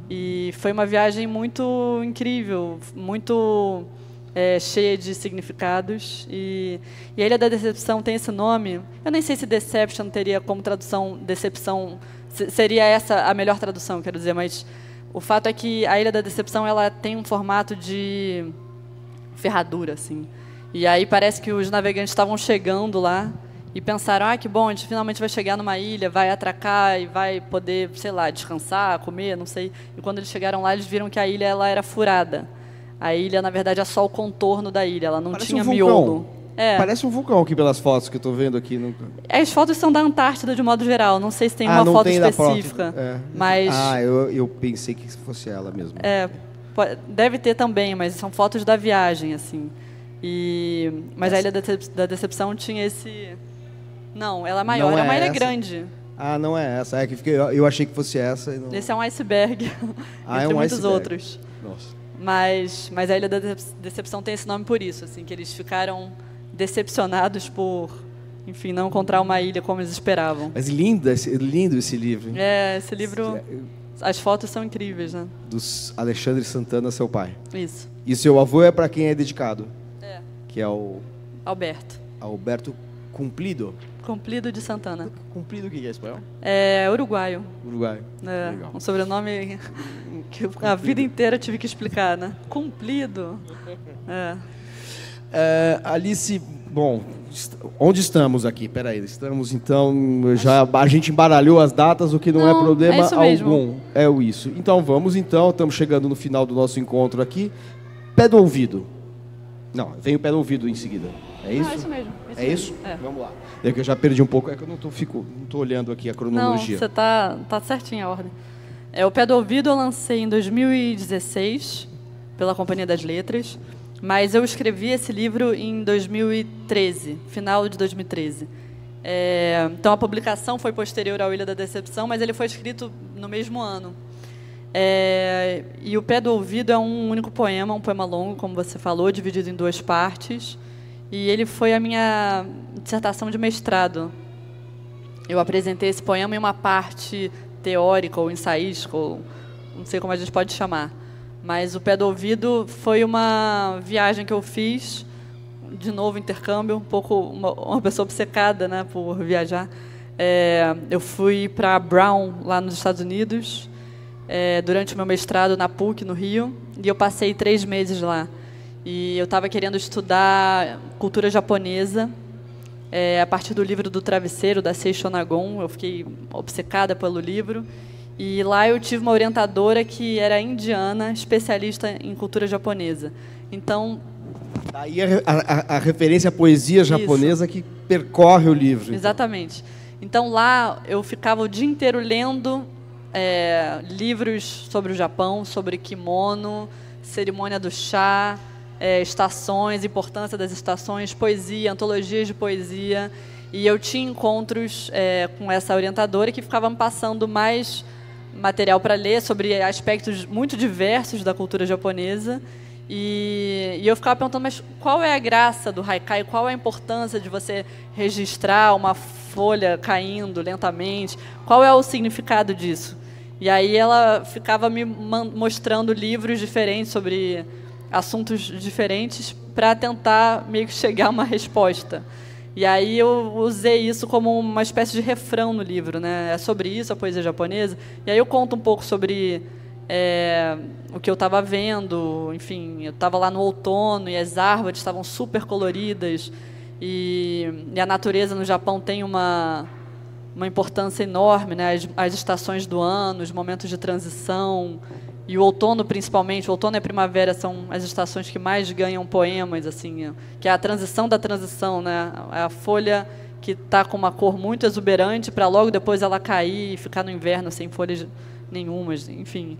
E foi uma viagem muito incrível, muito cheia de significados. E a Ilha da Decepção tem esse nome. Eu nem sei se Deception teria como tradução decepção, seria essa a melhor tradução, quero dizer, mas o fato é que a Ilha da Decepção ela tem um formato de ferradura, assim. E aí parece que os navegantes estavam chegando lá e pensaram, que bom, a gente finalmente vai chegar numa ilha, vai atracar e vai poder, sei lá, descansar, comer, não sei. E quando eles chegaram lá, eles viram que a ilha ela era furada. A ilha, na verdade, é só o contorno da ilha, ela não tinha miolo. Parece um vulcão aqui pelas fotos que eu estou vendo aqui. As fotos são da Antártida, de modo geral. Não sei se tem uma foto específica. Mas... eu pensei que fosse ela mesmo. Deve ter também, mas são fotos da viagem, assim. Mas a Ilha da Decepção tinha esse... Não, ela é maior, é uma ilha grande. Não é essa. Eu achei que fosse essa. E não... Esse é um iceberg, entre muitos outros. Nossa. Mas a Ilha da Decepção tem esse nome por isso, assim, que eles ficaram decepcionados por, enfim, não encontrar uma ilha como eles esperavam. Mas lindo esse livro. Esse livro... As fotos são incríveis, né? Dos Alexandre Santana, seu pai. Isso. E seu avô é para quem é dedicado? Que é o... Alberto. Alberto Cumplido. Cumplido de Santana. Cumplido, o que é espanhol? É uruguaio. Uruguaio. Legal. Um sobrenome que a vida inteira tive que explicar, né? Cumplido. Alice, bom, onde estamos aqui? Peraí, estamos então, a gente embaralhou as datas, o que não é problema isso mesmo. algum. É isso. Então vamos então, estamos chegando no final do nosso encontro aqui. Pé do ouvido. Não, vem o pé do ouvido em seguida. É isso? É isso mesmo. É isso? É. Vamos lá. É que eu já perdi um pouco, é que eu não tô olhando aqui a cronologia. Não, você tá certinho a ordem. O Pé do Ouvido eu lancei em 2016 pela Companhia das Letras, mas eu escrevi esse livro em 2013, final de 2013. Então a publicação foi posterior ao Ilha da Decepção, mas ele foi escrito no mesmo ano. E o Pé do Ouvido é um único poema, um poema longo, como você falou, dividido em 2 partes. E ele foi a minha dissertação de mestrado. Eu apresentei esse poema em uma parte teórica ou ensaística, ou não sei como a gente pode chamar. Mas o Pé do Ouvido foi uma viagem que eu fiz, de novo intercâmbio, um pouco uma pessoa obcecada, né, por viajar. Eu fui para Brown, lá nos Estados Unidos, durante o meu mestrado na PUC, no Rio, e eu passei 3 meses lá. E eu estava querendo estudar cultura japonesa, a partir do livro do Travesseiro, da Sei Shonagon. Eu fiquei obcecada pelo livro. E lá eu tive uma orientadora que era indiana, especialista em cultura japonesa. Então... Daí a referência à poesia japonesa que percorre o livro. Exatamente. Então lá eu ficava o dia inteiro lendo livros sobre o Japão, sobre kimono, cerimônia do chá, estações, importância das estações, poesia, antologias de poesia. E eu tinha encontros com essa orientadora que ficava me passando mais material para ler sobre aspectos muito diversos da cultura japonesa. E eu ficava perguntando, mas qual é a graça do haikai? Qual é a importância de você registrar uma folha caindo lentamente? Qual é o significado disso? E aí ela ficava me mostrando livros diferentes sobre assuntos diferentes para tentar meio que chegar a uma resposta. E aí eu usei isso como uma espécie de refrão no livro, né? É sobre isso, a poesia japonesa. E aí eu conto um pouco sobre o que eu estava vendo. Enfim, eu estava lá no outono e as árvores estavam super coloridas. E a natureza no Japão tem uma importância enorme, né? As estações do ano, os momentos de transição. E o outono, principalmente, o outono e a primavera são as estações que mais ganham poemas, assim, que é a transição da transição, né? A folha que está com uma cor muito exuberante para logo depois ela cair e ficar no inverno sem folhas nenhumas, enfim.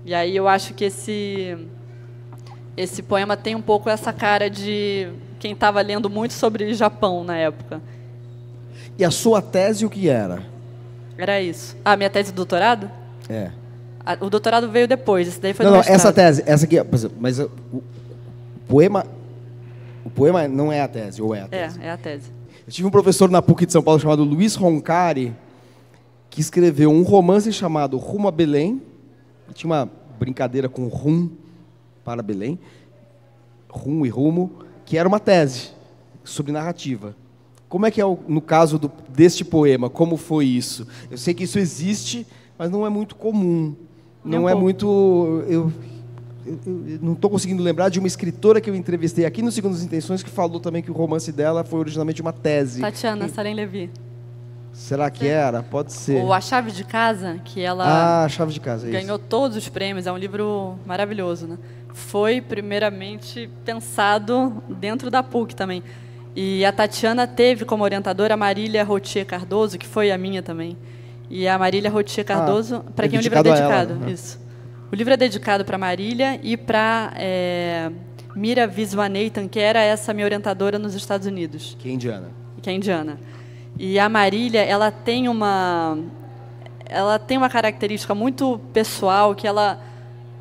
E aí eu acho que esse poema tem um pouco essa cara de quem estava lendo muito sobre Japão na época. E a sua tese o que era? Era isso. A minha tese de doutorado? O doutorado veio depois, esse daí foi do mestrado. Essa tese, essa aqui, mas o poema não é a tese, ou é a tese? É a tese. Eu tive um professor na PUC de São Paulo chamado Luiz Roncari, que escreveu um romance chamado Rumo a Belém. Tinha uma brincadeira com rum para Belém, rum e rumo, que era uma tese sobre narrativa. Como é que é no caso deste poema? Como foi isso? Eu sei que isso existe, mas não é muito comum. Não é muito... Eu não estou conseguindo lembrar de uma escritora que eu entrevistei aqui no Segundas Intenções que falou também que o romance dela foi originalmente uma tese. Tatiana Salem-Levy. Será que era? Pode ser. Ou A Chave de Casa, que ela A Chave de Casa, ganhou todos os prêmios. É um livro maravilhoso, né? Foi, primeiramente, pensado dentro da PUC também. E a Tatiana teve como orientadora a Marília Rotier Cardoso, que foi a minha também. E a Marília Rotier Cardoso, para quem o livro é dedicado. Ela, né? Isso. O livro é dedicado para Marília e para Mira Viswanathan, que era essa minha orientadora nos Estados Unidos. Que é indiana. Que é indiana. E a Marília, ela tem uma característica muito pessoal, que ela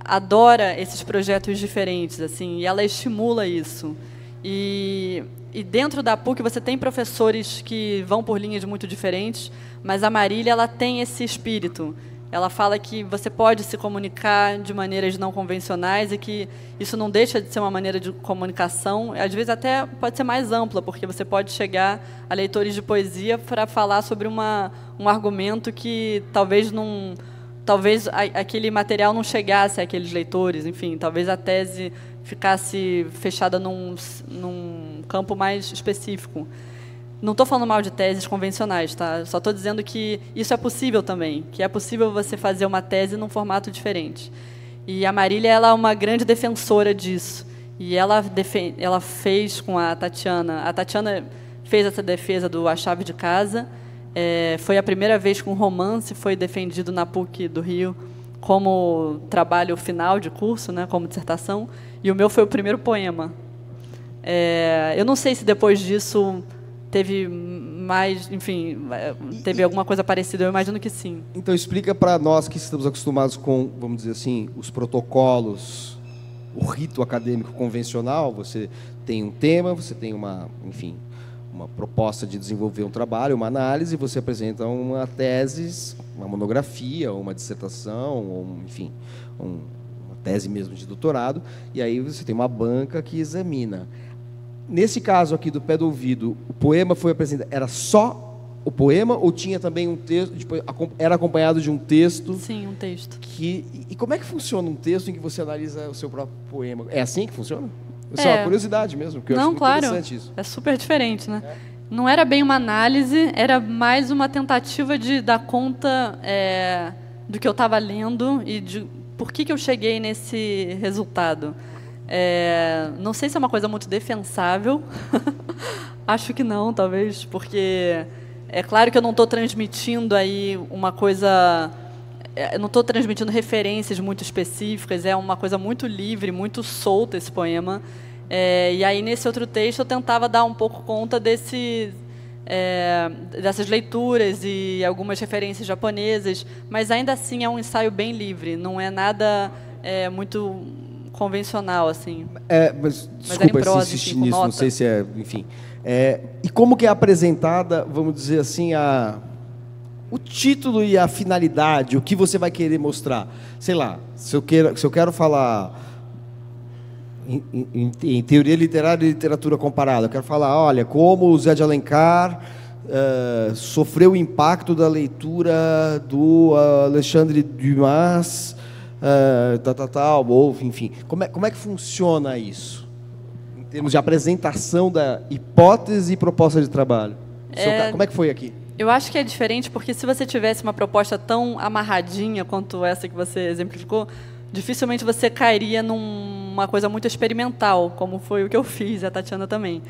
adora esses projetos diferentes, assim, e ela estimula isso. E dentro da PUC você tem professores que vão por linhas muito diferentes, mas a Marília, ela tem esse espírito. Ela fala que você pode se comunicar de maneiras não convencionais e que isso não deixa de ser uma maneira de comunicação, às vezes até pode ser mais ampla, porque você pode chegar a leitores de poesia para falar sobre um argumento que talvez aquele material não chegasse àqueles leitores, enfim, talvez a tese ficasse fechada num campo mais específico. Não estou falando mal de teses convencionais, tá? Só estou dizendo que isso é possível também, que é possível você fazer uma tese num formato diferente. E a Marília, ela é uma grande defensora disso. E ela fez com a Tatiana. A Tatiana fez essa defesa do A Chave de Casa. Foi a primeira vez que um romance foi defendido na PUC do Rio como trabalho final de curso, né, como dissertação. E o meu foi o primeiro poema. Eu não sei se depois disso teve mais, enfim, teve alguma coisa parecida, eu imagino que sim. Então explica para nós que estamos acostumados com, vamos dizer assim, os protocolos, o rito acadêmico convencional. Você tem um tema, você tem uma proposta de desenvolver um trabalho, uma análise, você apresenta uma tese, uma monografia, uma dissertação, ou, enfim, uma tese mesmo de doutorado, e aí você tem uma banca que examina. Nesse caso aqui do Pé do Ouvido, o poema foi apresentado, era só o poema ou tinha também um texto, era acompanhado de um texto? Sim, um texto. E como é que funciona um texto em que você analisa o seu próprio poema? É assim que funciona? Isso é uma curiosidade mesmo, porque eu acho muito interessante isso. É super diferente, né? Não era bem uma análise, era mais uma tentativa de dar conta do que eu estava lendo e de por que eu cheguei nesse resultado. Não sei se é uma coisa muito defensável, acho que não, talvez, porque é claro que eu não estou transmitindo aí uma coisa, eu não estou transmitindo referências muito específicas, é uma coisa muito livre, muito solta esse poema. E aí, nesse outro texto, eu tentava dar um pouco conta dessas leituras e algumas referências japonesas, mas ainda assim é um ensaio bem livre, não é nada muito convencional, assim. Mas desculpa se insistir nisso, não sei se enfim. E como que é apresentada, vamos dizer assim, o título e a finalidade, o que você vai querer mostrar? Sei lá, se eu quero falar em teoria literária e literatura comparada, eu quero falar, olha, como o Zé de Alencar sofreu o impacto da leitura do Alexandre Dumas, ou enfim, como é que funciona isso em termos de apresentação da hipótese e proposta de trabalho? Como é que foi aqui? Eu acho que é diferente porque se você tivesse uma proposta tão amarradinha quanto essa que você exemplificou, dificilmente você cairia numa coisa muito experimental, como foi o que eu fiz, e a Tatiana também.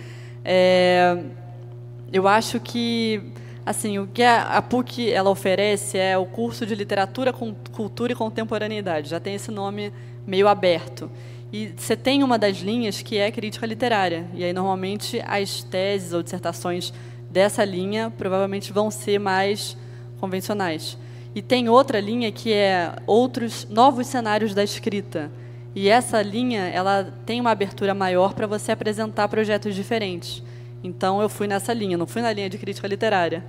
Eu acho que assim, o que a PUC ela oferece é o curso de Literatura, Cultura e Contemporaneidade. Já tem esse nome meio aberto. E você tem uma das linhas que é crítica literária. E aí, normalmente, as teses ou dissertações dessa linha provavelmente vão ser mais convencionais. E tem outra linha que é outros novos cenários da escrita. E essa linha ela tem uma abertura maior para você apresentar projetos diferentes. Então, eu fui nessa linha, não fui na linha de crítica literária.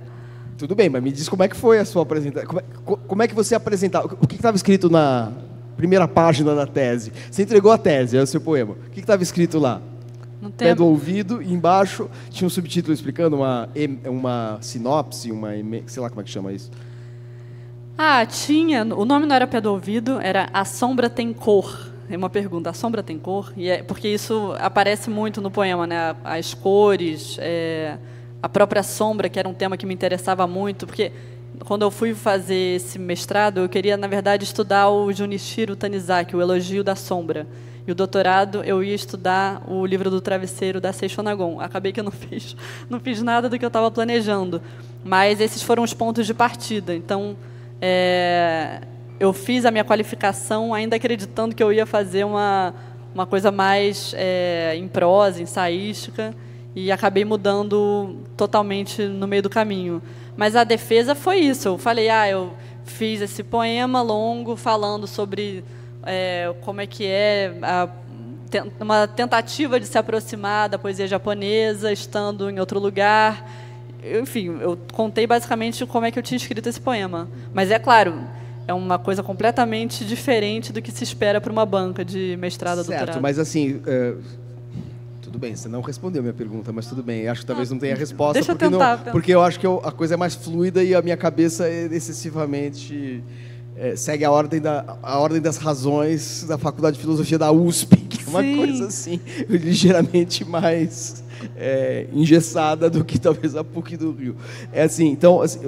Tudo bem, mas me diz como é que foi a sua apresentação. Como é que você apresentava? O que estava escrito na primeira página da tese? Você entregou a tese, é o seu poema. O que estava escrito lá? Pé do Ouvido, e embaixo tinha um subtítulo explicando uma sinopse, sei lá como é que chama isso. Tinha. O nome não era Pé do Ouvido, era A Sombra Tem Cor. É uma pergunta, a sombra tem cor? Porque isso aparece muito no poema, né? As cores, a própria sombra, que era um tema que me interessava muito, porque quando eu fui fazer esse mestrado, eu queria, na verdade, estudar o Junichiro Tanizaki, o Elogio da Sombra. E o doutorado, eu ia estudar o Livro do Travesseiro, da Seisho Nagon. Acabei que eu não fiz nada do que eu estava planejando. Mas esses foram os pontos de partida. Então, eu fiz a minha qualificação ainda acreditando que eu ia fazer uma coisa mais em prosa, ensaística, e acabei mudando totalmente no meio do caminho. Mas a defesa foi isso. Eu falei, eu fiz esse poema longo falando sobre como é que uma tentativa de se aproximar da poesia japonesa, estando em outro lugar. Enfim, eu contei basicamente como é que eu tinha escrito esse poema. Mas é claro, é uma coisa completamente diferente do que se espera para uma banca de mestrado ou doutorado. Certo, mas assim, tudo bem, você não respondeu a minha pergunta, mas tudo bem. Acho que talvez não tenha resposta, deixa porque, eu tentar. Porque eu acho que a coisa é mais fluida e a minha cabeça é excessivamente... segue a ordem das razões da Faculdade de Filosofia da USP, que uma coisa assim, ligeiramente mais engessada do que talvez a PUC do Rio. É assim, então, assim,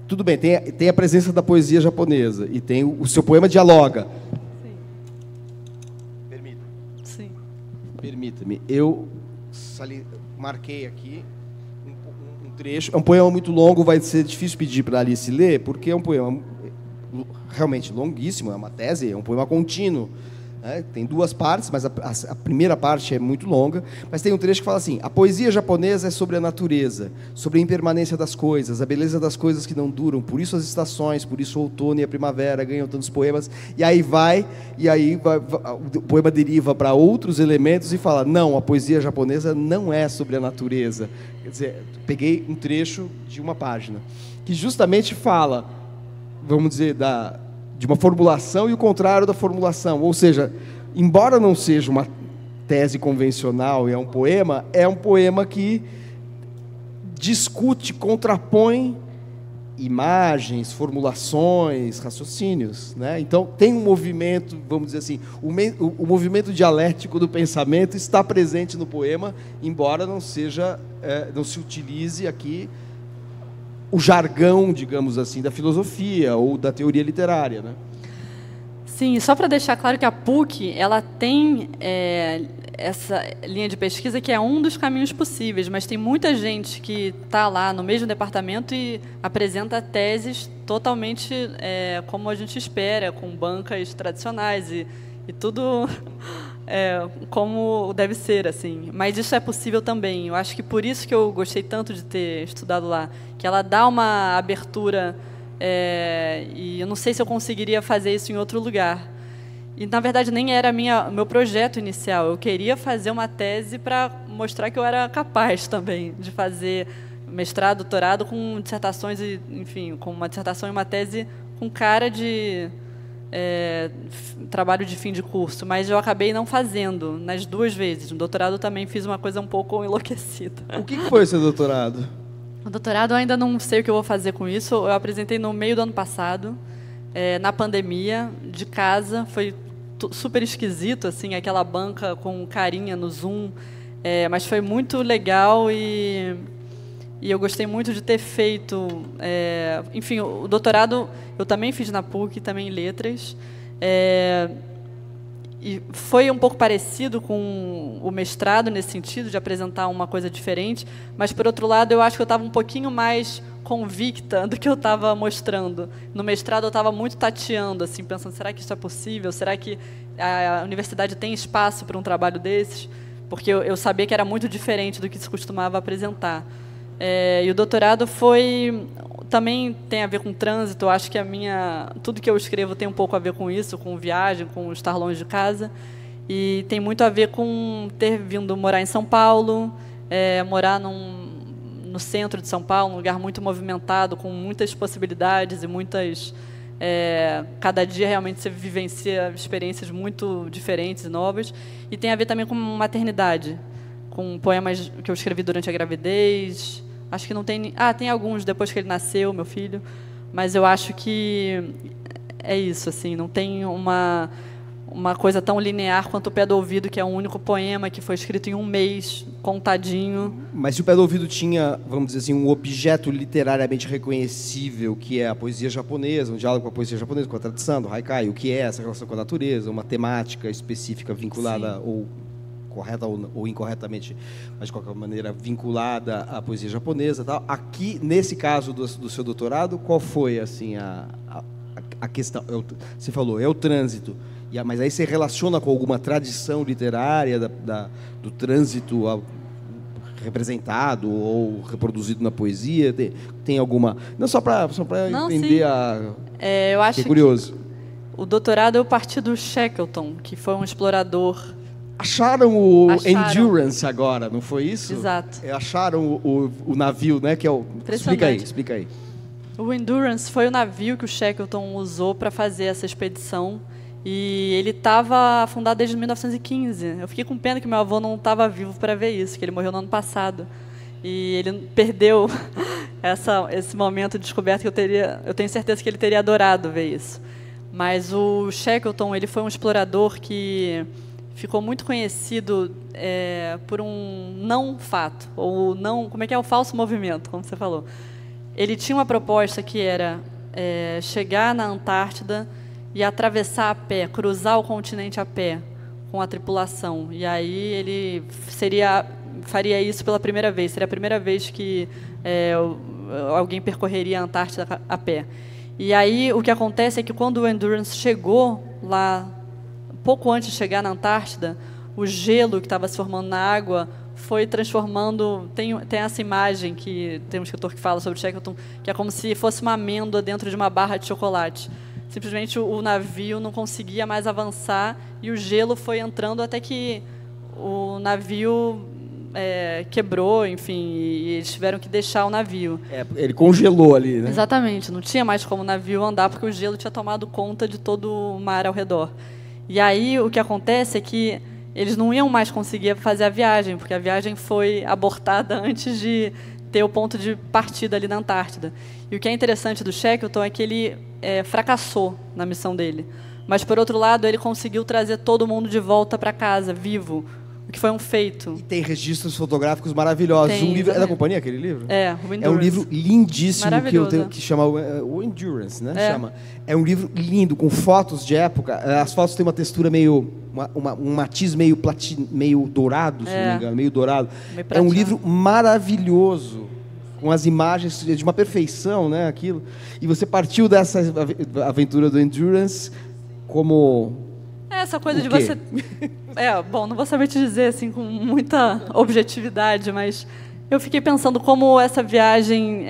tudo bem, tem a presença da poesia japonesa e tem o seu poema dialoga. Sim. Sim. Permita-me, eu marquei aqui um trecho. É um poema muito longo, vai ser difícil pedir para a Alice ler, porque é um poema realmente longuíssimo, é uma tese, é um poema contínuo. Tem duas partes, mas a primeira parte é muito longa. Mas tem um trecho que fala assim: a poesia japonesa é sobre a natureza, sobre a impermanência das coisas, a beleza das coisas que não duram, por isso as estações, por isso o outono e a primavera ganham tantos poemas. E aí o poema deriva para outros elementos e fala: não, a poesia japonesa não é sobre a natureza. Quer dizer, peguei um trecho de uma página que justamente fala, vamos dizer, de uma formulação e o contrário da formulação. Ou seja, embora não seja uma tese convencional e é um poema que discute, contrapõe imagens, formulações, raciocínios, né? Então, tem um movimento, vamos dizer assim, o movimento dialético do pensamento está presente no poema, embora não se utilize aqui o jargão, digamos assim, da filosofia ou da teoria literária, né? Sim, só para deixar claro que a PUC ela tem essa linha de pesquisa que é um dos caminhos possíveis, mas tem muita gente que está lá no mesmo departamento e apresenta teses totalmente como a gente espera, com bancas tradicionais e tudo como deve ser, assim. Mas isso é possível também. Eu acho que por isso que eu gostei tanto de ter estudado lá, que ela dá uma abertura, e eu não sei se eu conseguiria fazer isso em outro lugar. E, na verdade, nem era meu projeto inicial. Eu queria fazer uma tese para mostrar que eu era capaz também de fazer mestrado, doutorado com dissertações, enfim, com uma dissertação e uma tese com cara de trabalho de fim de curso, mas eu acabei não fazendo nas duas vezes. No doutorado também fiz uma coisa um pouco enlouquecida. O que foi seu doutorado? O doutorado eu ainda não sei o que eu vou fazer com isso. Eu apresentei no meio do ano passado, na pandemia, de casa. Foi super esquisito, assim, aquela banca com carinha no Zoom, mas foi muito legal e eu gostei muito de ter feito. Enfim, o doutorado eu também fiz na PUC, também em letras. E foi um pouco parecido com o mestrado, nesse sentido, de apresentar uma coisa diferente, mas, por outro lado, eu acho que eu estava um pouquinho mais convicta do que eu estava mostrando. No mestrado, eu estava muito tateando, assim, pensando, será que isso é possível? Será que a universidade tem espaço para um trabalho desses? Porque eu sabia que era muito diferente do que se costumava apresentar. E o doutorado também tem a ver com trânsito. Eu acho que tudo que eu escrevo tem um pouco a ver com isso, com viagem, com estar longe de casa. E tem muito a ver com ter vindo morar em São Paulo, morar no centro de São Paulo, um lugar muito movimentado, com muitas possibilidades e muitas... cada dia realmente você vivencia experiências muito diferentes e novas. E tem a ver também com maternidade, com poemas que eu escrevi durante a gravidez. Acho que não tem... tem alguns depois que ele nasceu, meu filho. Mas eu acho que é isso, assim, não tem uma coisa tão linear quanto o Pé do Ouvido, que é um único poema que foi escrito em um mês, contadinho. Mas se o Pé do Ouvido tinha, vamos dizer assim, um objeto literariamente reconhecível, que é a poesia japonesa, um diálogo com a poesia japonesa, com a tradição do haikai, o que é essa relação com a natureza, uma temática específica vinculada, ou correta ou incorretamente, mas de qualquer maneira vinculada à poesia japonesa, tal. Aqui, nesse caso do seu doutorado, qual foi assim a questão? Você falou, é o trânsito, mas aí você relaciona com alguma tradição literária do trânsito representado ou reproduzido na poesia? Tem alguma... Não, só para entender eu acho Fiquei curioso. Que o doutorado eu parti do Shackleton, que foi um explorador. Acharam Endurance agora, não foi isso? Exato. Acharam o navio, né? Que é o... Explica aí. O Endurance foi o navio que o Shackleton usou para fazer essa expedição. E ele estava afundado desde 1915. Eu fiquei com pena que meu avô não estava vivo para ver isso, que ele morreu no ano passado. E ele perdeu esse momento de descoberta que eu tenho certeza que ele teria adorado ver isso. Mas o Shackleton, ele foi um explorador que ficou muito conhecido por um não fato, ou não, como é que é o falso movimento, como você falou. Ele tinha uma proposta que era chegar na Antártida e atravessar a pé, cruzar o continente a pé com a tripulação. E aí ele faria isso pela primeira vez. Seria a primeira vez que alguém percorreria a Antártida a pé. E aí o que acontece é que quando o Endurance chegou lá, pouco antes de chegar na Antártida, o gelo que estava se formando na água foi transformando... Tem essa imagem que tem um escritor que fala sobre Shackleton, que é como se fosse uma amêndoa dentro de uma barra de chocolate. Simplesmente o navio não conseguia mais avançar e o gelo foi entrando até que o navio quebrou, enfim, e eles tiveram que deixar o navio. Ele congelou ali, né? Exatamente, não tinha mais como o navio andar porque o gelo tinha tomado conta de todo o mar ao redor. E aí o que acontece é que eles não iam mais conseguir fazer a viagem, porque a viagem foi abortada antes de ter o ponto de partida ali na Antártida. E o que é interessante do Shackleton é que ele fracassou na missão dele. Mas, por outro lado, ele conseguiu trazer todo mundo de volta para casa, vivo, o que foi um feito. E tem registros fotográficos maravilhosos. Um livro, é da companhia aquele livro? O Endurance. É um livro lindíssimo que chama o Endurance, né? É um livro lindo, com fotos de época. As fotos têm uma textura meio... um matiz meio dourado, se não me engano, meio dourado. É um livro maravilhoso, com as imagens de uma perfeição, né? Aquilo. E você partiu dessa aventura do Endurance como... Essa coisa de você... bom, não vou saber te dizer assim com muita objetividade, mas eu fiquei pensando como essa viagem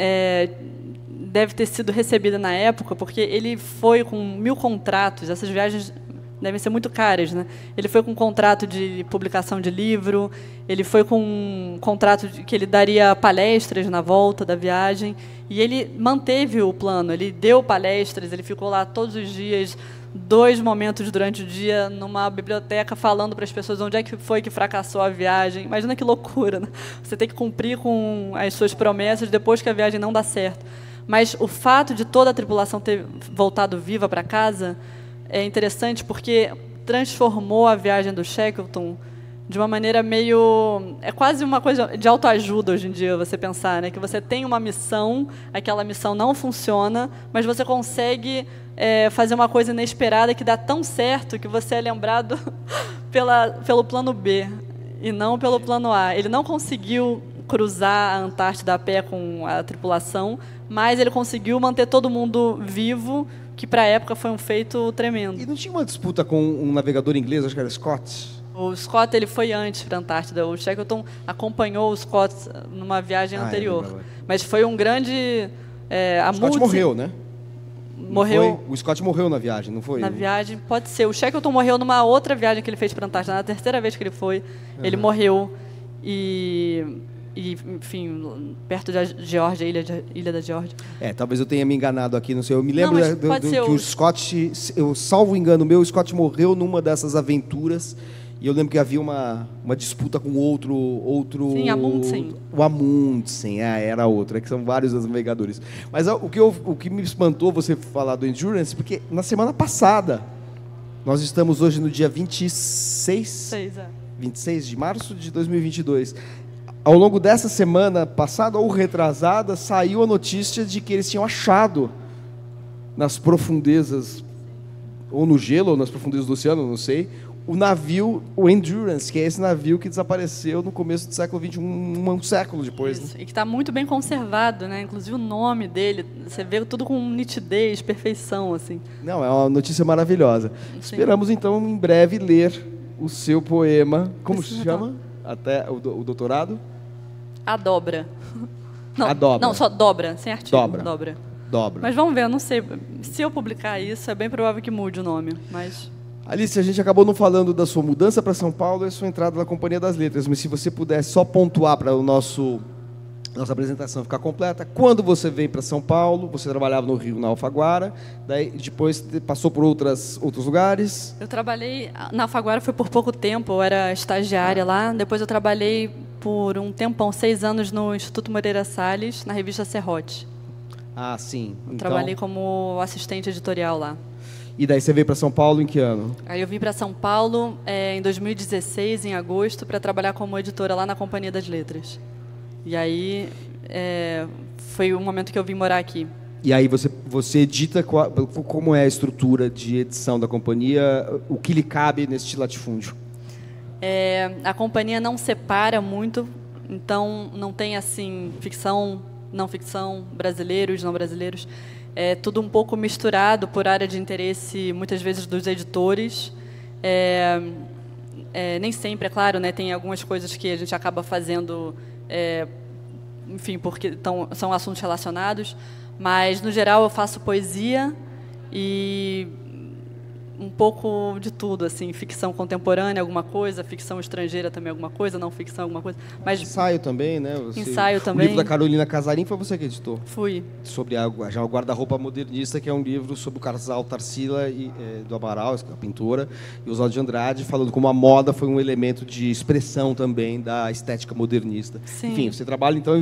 deve ter sido recebida na época, porque ele foi com 1000 contratos. Essas viagens devem ser muito caras, né? Ele foi com um contrato de publicação de livro, ele foi com um contrato que ele daria palestras na volta da viagem, e ele manteve o plano, ele deu palestras, ele ficou lá todos os dias, 2 momentos durante o dia, numa biblioteca, falando para as pessoas onde é que foi que fracassou a viagem. Imagina que loucura, né? Você tem que cumprir com as suas promessas depois que a viagem não dá certo. Mas o fato de toda a tripulação ter voltado viva para casa é interessante porque transformou a viagem do Shackleton de uma maneira meio... É quase uma coisa de autoajuda hoje em dia, você pensar, né? Que você tem uma missão, aquela missão não funciona, mas você consegue fazer uma coisa inesperada que dá tão certo que você é lembrado pelo plano B e não pelo plano A. Ele não conseguiu cruzar a Antártida a pé com a tripulação, mas ele conseguiu manter todo mundo vivo, que para a época foi um feito tremendo. E não tinha uma disputa com um navegador inglês, acho que era Scott? O Scott ele foi antes para a Antártida. O Shackleton acompanhou o Scott numa viagem anterior. Mas foi um grande... o Scott morreu, né? Morreu. O Scott morreu na viagem, não foi? Na viagem, pode ser. O Shackleton morreu numa outra viagem que ele fez para a Antártida. Na terceira vez que ele foi, ele morreu. E, enfim, perto da Geórgia, ilha da Geórgia. Talvez eu tenha me enganado aqui, não sei. Eu me lembro que o Scott, eu salvo engano meu, o Scott morreu numa dessas aventuras. E eu lembro que havia uma disputa com outro... Sim, Amundsen. O Amundsen, era outro. Que são vários dos navegadores. Mas o que me espantou você falar do Endurance, porque na semana passada, nós estamos hoje no dia 26 de março de 2022. Ao longo dessa semana passada ou retrasada, saiu a notícia de que eles tinham achado nas profundezas, ou no gelo, ou nas profundezas do oceano, não sei, o navio, o Endurance, que é esse navio que desapareceu no começo do século XXI, um século depois. Isso, né? E que está muito bem conservado, né? Inclusive o nome dele, você vê tudo com nitidez, perfeição, assim. Não, é uma notícia maravilhosa. Sim. Esperamos, então, em breve, ler o seu poema. Como se chama? Até o doutorado? A Dobra. Não, a Dobra. Não, só Dobra, sem artigo. Dobra. Mas vamos ver, eu não sei. Se eu publicar isso, é bem provável que mude o nome, mas... Alice, a gente acabou não falando da sua mudança para São Paulo e a sua entrada na Companhia das Letras, mas se você pudesse só pontuar para nossa apresentação ficar completa, quando você veio para São Paulo, você trabalhava no Rio, na Alfaguara, daí depois passou por outros lugares? Eu trabalhei na Alfaguara, foi por pouco tempo, eu era estagiária lá, depois eu trabalhei por um tempão, 6 anos no Instituto Moreira Salles, na revista Serrote. Ah, sim. Trabalhei como assistente editorial lá. E daí você veio para São Paulo em que ano? Aí eu vim para São Paulo em 2016, em agosto, para trabalhar como editora lá na Companhia das Letras. E aí foi o momento que eu vim morar aqui. E aí você edita, como é a estrutura de edição da companhia, o que lhe cabe neste latifúndio? A companhia não separa muito, então não tem assim ficção, não ficção, brasileiros, não brasileiros. É tudo um pouco misturado por área de interesse, muitas vezes, dos editores. Nem sempre, é claro, né, tem algumas coisas que a gente acaba fazendo, enfim, porque são assuntos relacionados, mas, no geral, eu faço poesia e um pouco de tudo, assim, ficção contemporânea, alguma coisa, ficção estrangeira também, alguma coisa, não ficção, alguma coisa. Mas ensaio também, né? Ensaio também. O livro da Carolina Casarim foi você que editou? Fui. Sobre já o Guarda-Roupa Modernista, que é um livro sobre o casal Tarsila do Amaral, a pintora, e Oswaldo de Andrade, falando como a moda foi um elemento de expressão também da estética modernista. Sim. Enfim, você trabalha então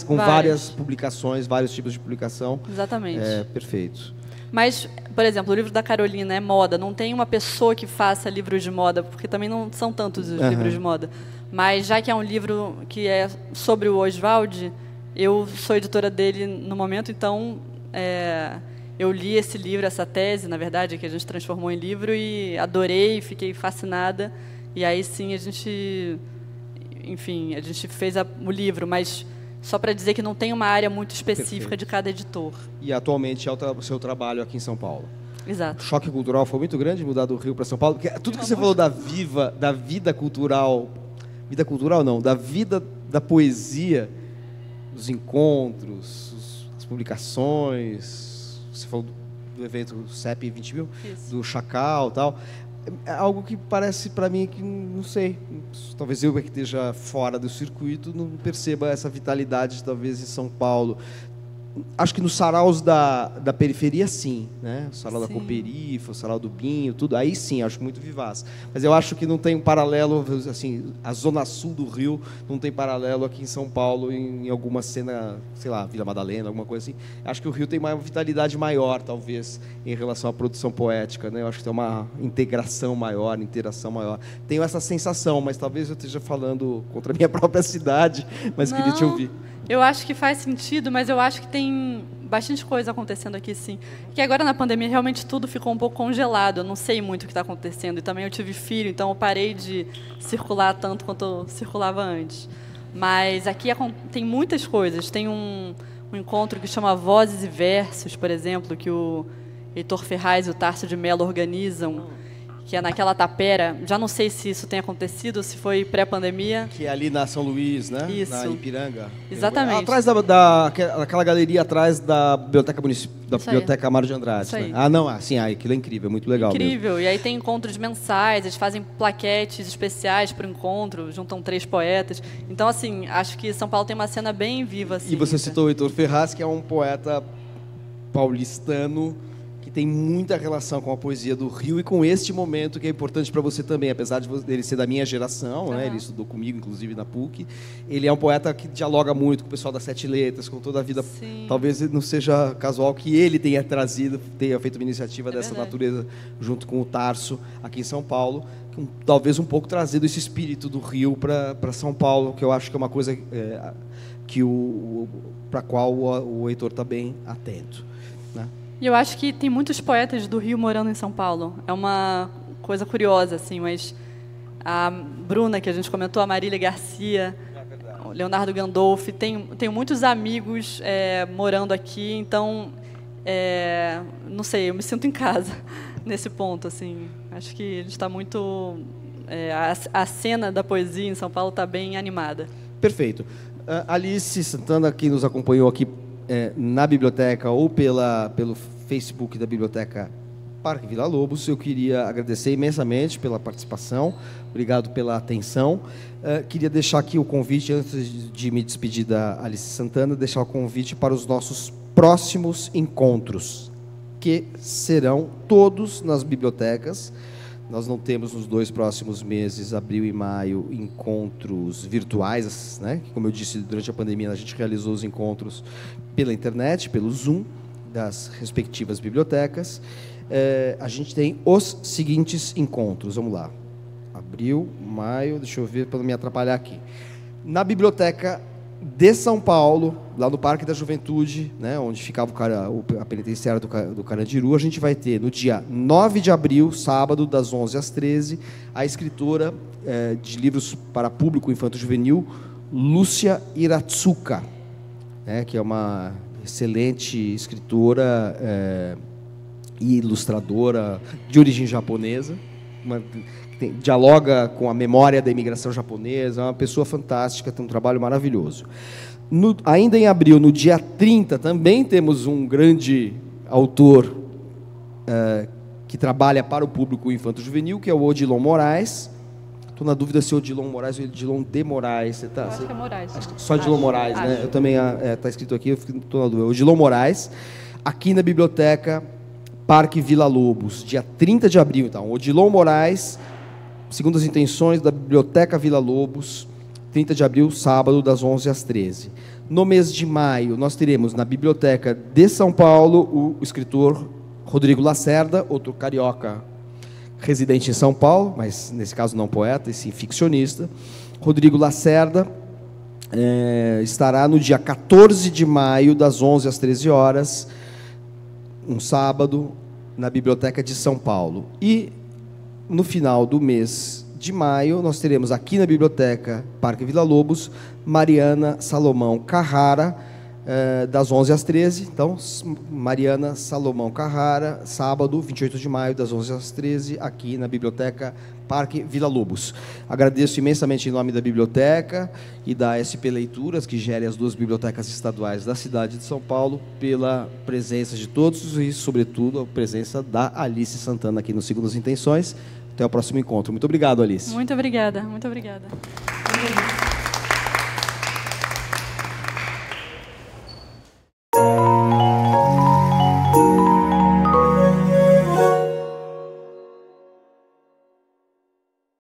com várias publicações, vários tipos de publicação. Exatamente. Perfeito. Mas, por exemplo, o livro da Carolina é moda. Não tem uma pessoa que faça livros de moda, porque também não são tantos os livros de moda. Mas, já que é um livro que é sobre o Oswald, eu sou editora dele no momento, então eu li esse livro, essa tese, na verdade, que a gente transformou em livro, e adorei, fiquei fascinada. E aí, sim, a gente fez o livro, mas... Só para dizer que não tem uma área muito específica de cada editor. E atualmente é o seu trabalho aqui em São Paulo. Exato. O choque cultural foi muito grande mudar do Rio para São Paulo, porque tudo que você falou da vida cultural, da vida da poesia, dos encontros, as publicações, você falou do evento CEP 20 mil, do Chacal e tal. É algo que parece para mim que, não sei, talvez eu que esteja fora do circuito não perceba essa vitalidade, talvez, em São Paulo. Acho que nos saraus da periferia, sim, né? O sarau da Cooperifa, o sarau do Binho, tudo, aí sim, acho muito vivaz. Mas eu acho que não tem um paralelo, assim, a zona sul do Rio não tem paralelo aqui em São Paulo, em alguma cena, sei lá, Vila Madalena, alguma coisa assim. Acho que o Rio tem uma vitalidade maior, talvez, em relação à produção poética, né? Eu acho que tem uma integração maior, interação maior. Tenho essa sensação, mas talvez eu esteja falando contra a minha própria cidade, mas não, queria te ouvir. Eu acho que faz sentido, mas eu acho que tem bastante coisa acontecendo aqui, sim. Que agora, na pandemia, realmente tudo ficou um pouco congelado. Eu não sei muito o que está acontecendo. E também eu tive filho, então eu parei de circular tanto quanto eu circulava antes. Mas aqui tem muitas coisas. Tem um encontro que chama Vozes e Versos, por exemplo, que o Heitor Ferraz e o Tarso de Mello organizam, que é naquela tapera. Já não sei se isso tem acontecido, se foi pré-pandemia. Que é ali na São Luís, né? Isso. Na Ipiranga. Exatamente. Atrás daquela galeria atrás da Biblioteca Municipal, da Biblioteca Mário de Andrade. Isso aí. Né? Ah, não, assim, aquilo é incrível, muito legal. Incrível. Mesmo. E aí tem encontros mensais, eles fazem plaquetes especiais para o encontro, juntam 3 poetas. Então, assim, acho que São Paulo tem uma cena bem viva. Assim, e você citou o Heitor Ferraz, que é um poeta paulistano, tem muita relação com a poesia do Rio e com este momento que é importante para você também, apesar de ele ser da minha geração, né? Ele estudou comigo, inclusive, na PUC. Ele é um poeta que dialoga muito com o pessoal das 7 letras, com toda a vida. Sim. Talvez não seja casual que ele tenha feito uma iniciativa dessa natureza junto com o Tarso aqui em São Paulo, talvez um pouco trazido esse espírito do Rio para São Paulo, que eu acho que é uma coisa para a qual o Heitor está bem atento, né? E eu acho que tem muitos poetas do Rio morando em São Paulo. É uma coisa curiosa, assim, mas a Bruna, que a gente comentou, a Marília Garcia, o Leonardo Gandolfi, tenho muitos amigos morando aqui, então, não sei, eu me sinto em casa nesse ponto, assim. Acho que ele está muito... a cena da poesia em São Paulo está bem animada. Perfeito. Alice Santana, que nos acompanhou aqui na biblioteca ou pelo Facebook da Biblioteca Parque Vila Lobos, eu queria agradecer imensamente pela participação, obrigado pela atenção. Queria deixar aqui o convite, antes de me despedir da Alice Santana, deixar o convite para os nossos próximos encontros, que serão todos nas bibliotecas. Nós não temos nos 2 próximos meses, abril e maio, encontros virtuais, né? Como eu disse, durante a pandemia a gente realizou os encontros pela internet, pelo Zoom, das respectivas bibliotecas. a gente tem os seguintes encontros. Vamos lá. Abril, maio, deixa eu ver para não me atrapalhar aqui. Na Biblioteca de São Paulo, lá no Parque da Juventude, né, onde ficava a penitenciária do Carandiru, a gente vai ter no dia 9 de abril, sábado, das 11 às 13, a escritora de livros para público infanto-juvenil, Lúcia Iratsuka, né, que é uma excelente escritora e ilustradora de origem japonesa, dialoga com a memória da imigração japonesa, é uma pessoa fantástica, tem um trabalho maravilhoso. Ainda em abril, no dia 30, também temos um grande autor que trabalha para o público infanto-juvenil, que é o Odilon Moraes. Estou na dúvida se é Odilon Moraes ou Odilon de Moraes. Eu acho que é Moraes. Só Odilon Moraes, né? Eu também, está escrito aqui, eu estou na dúvida. Odilon Moraes, aqui na Biblioteca Parque Vila Lobos, dia 30 de abril. Então, Odilon Moraes, segundo as intenções da Biblioteca Vila Lobos, 30 de abril, sábado, das 11 às 13. No mês de maio, nós teremos na Biblioteca de São Paulo o escritor Rodrigo Lacerda, outro carioca residente em São Paulo, mas nesse caso não poeta, e sim ficcionista. Rodrigo Lacerda estará no dia 14 de maio, das 11 às 13 horas, um sábado, na Biblioteca de São Paulo. E no final do mês de maio, nós teremos aqui na Biblioteca Parque Vila Lobos, Mariana Salomão Carrara, das 11 às 13. Então, Mariana Salomão Carrara, sábado, 28 de maio, das 11 às 13, aqui na Biblioteca Parque Vila Lobos. Agradeço imensamente em nome da biblioteca e da SP Leituras, que gere as duas bibliotecas estaduais da cidade de São Paulo, pela presença de todos e, sobretudo, a presença da Alice Santana aqui no Segundas Intenções. Até o próximo encontro. Muito obrigado, Alice. Muito obrigada, muito obrigada.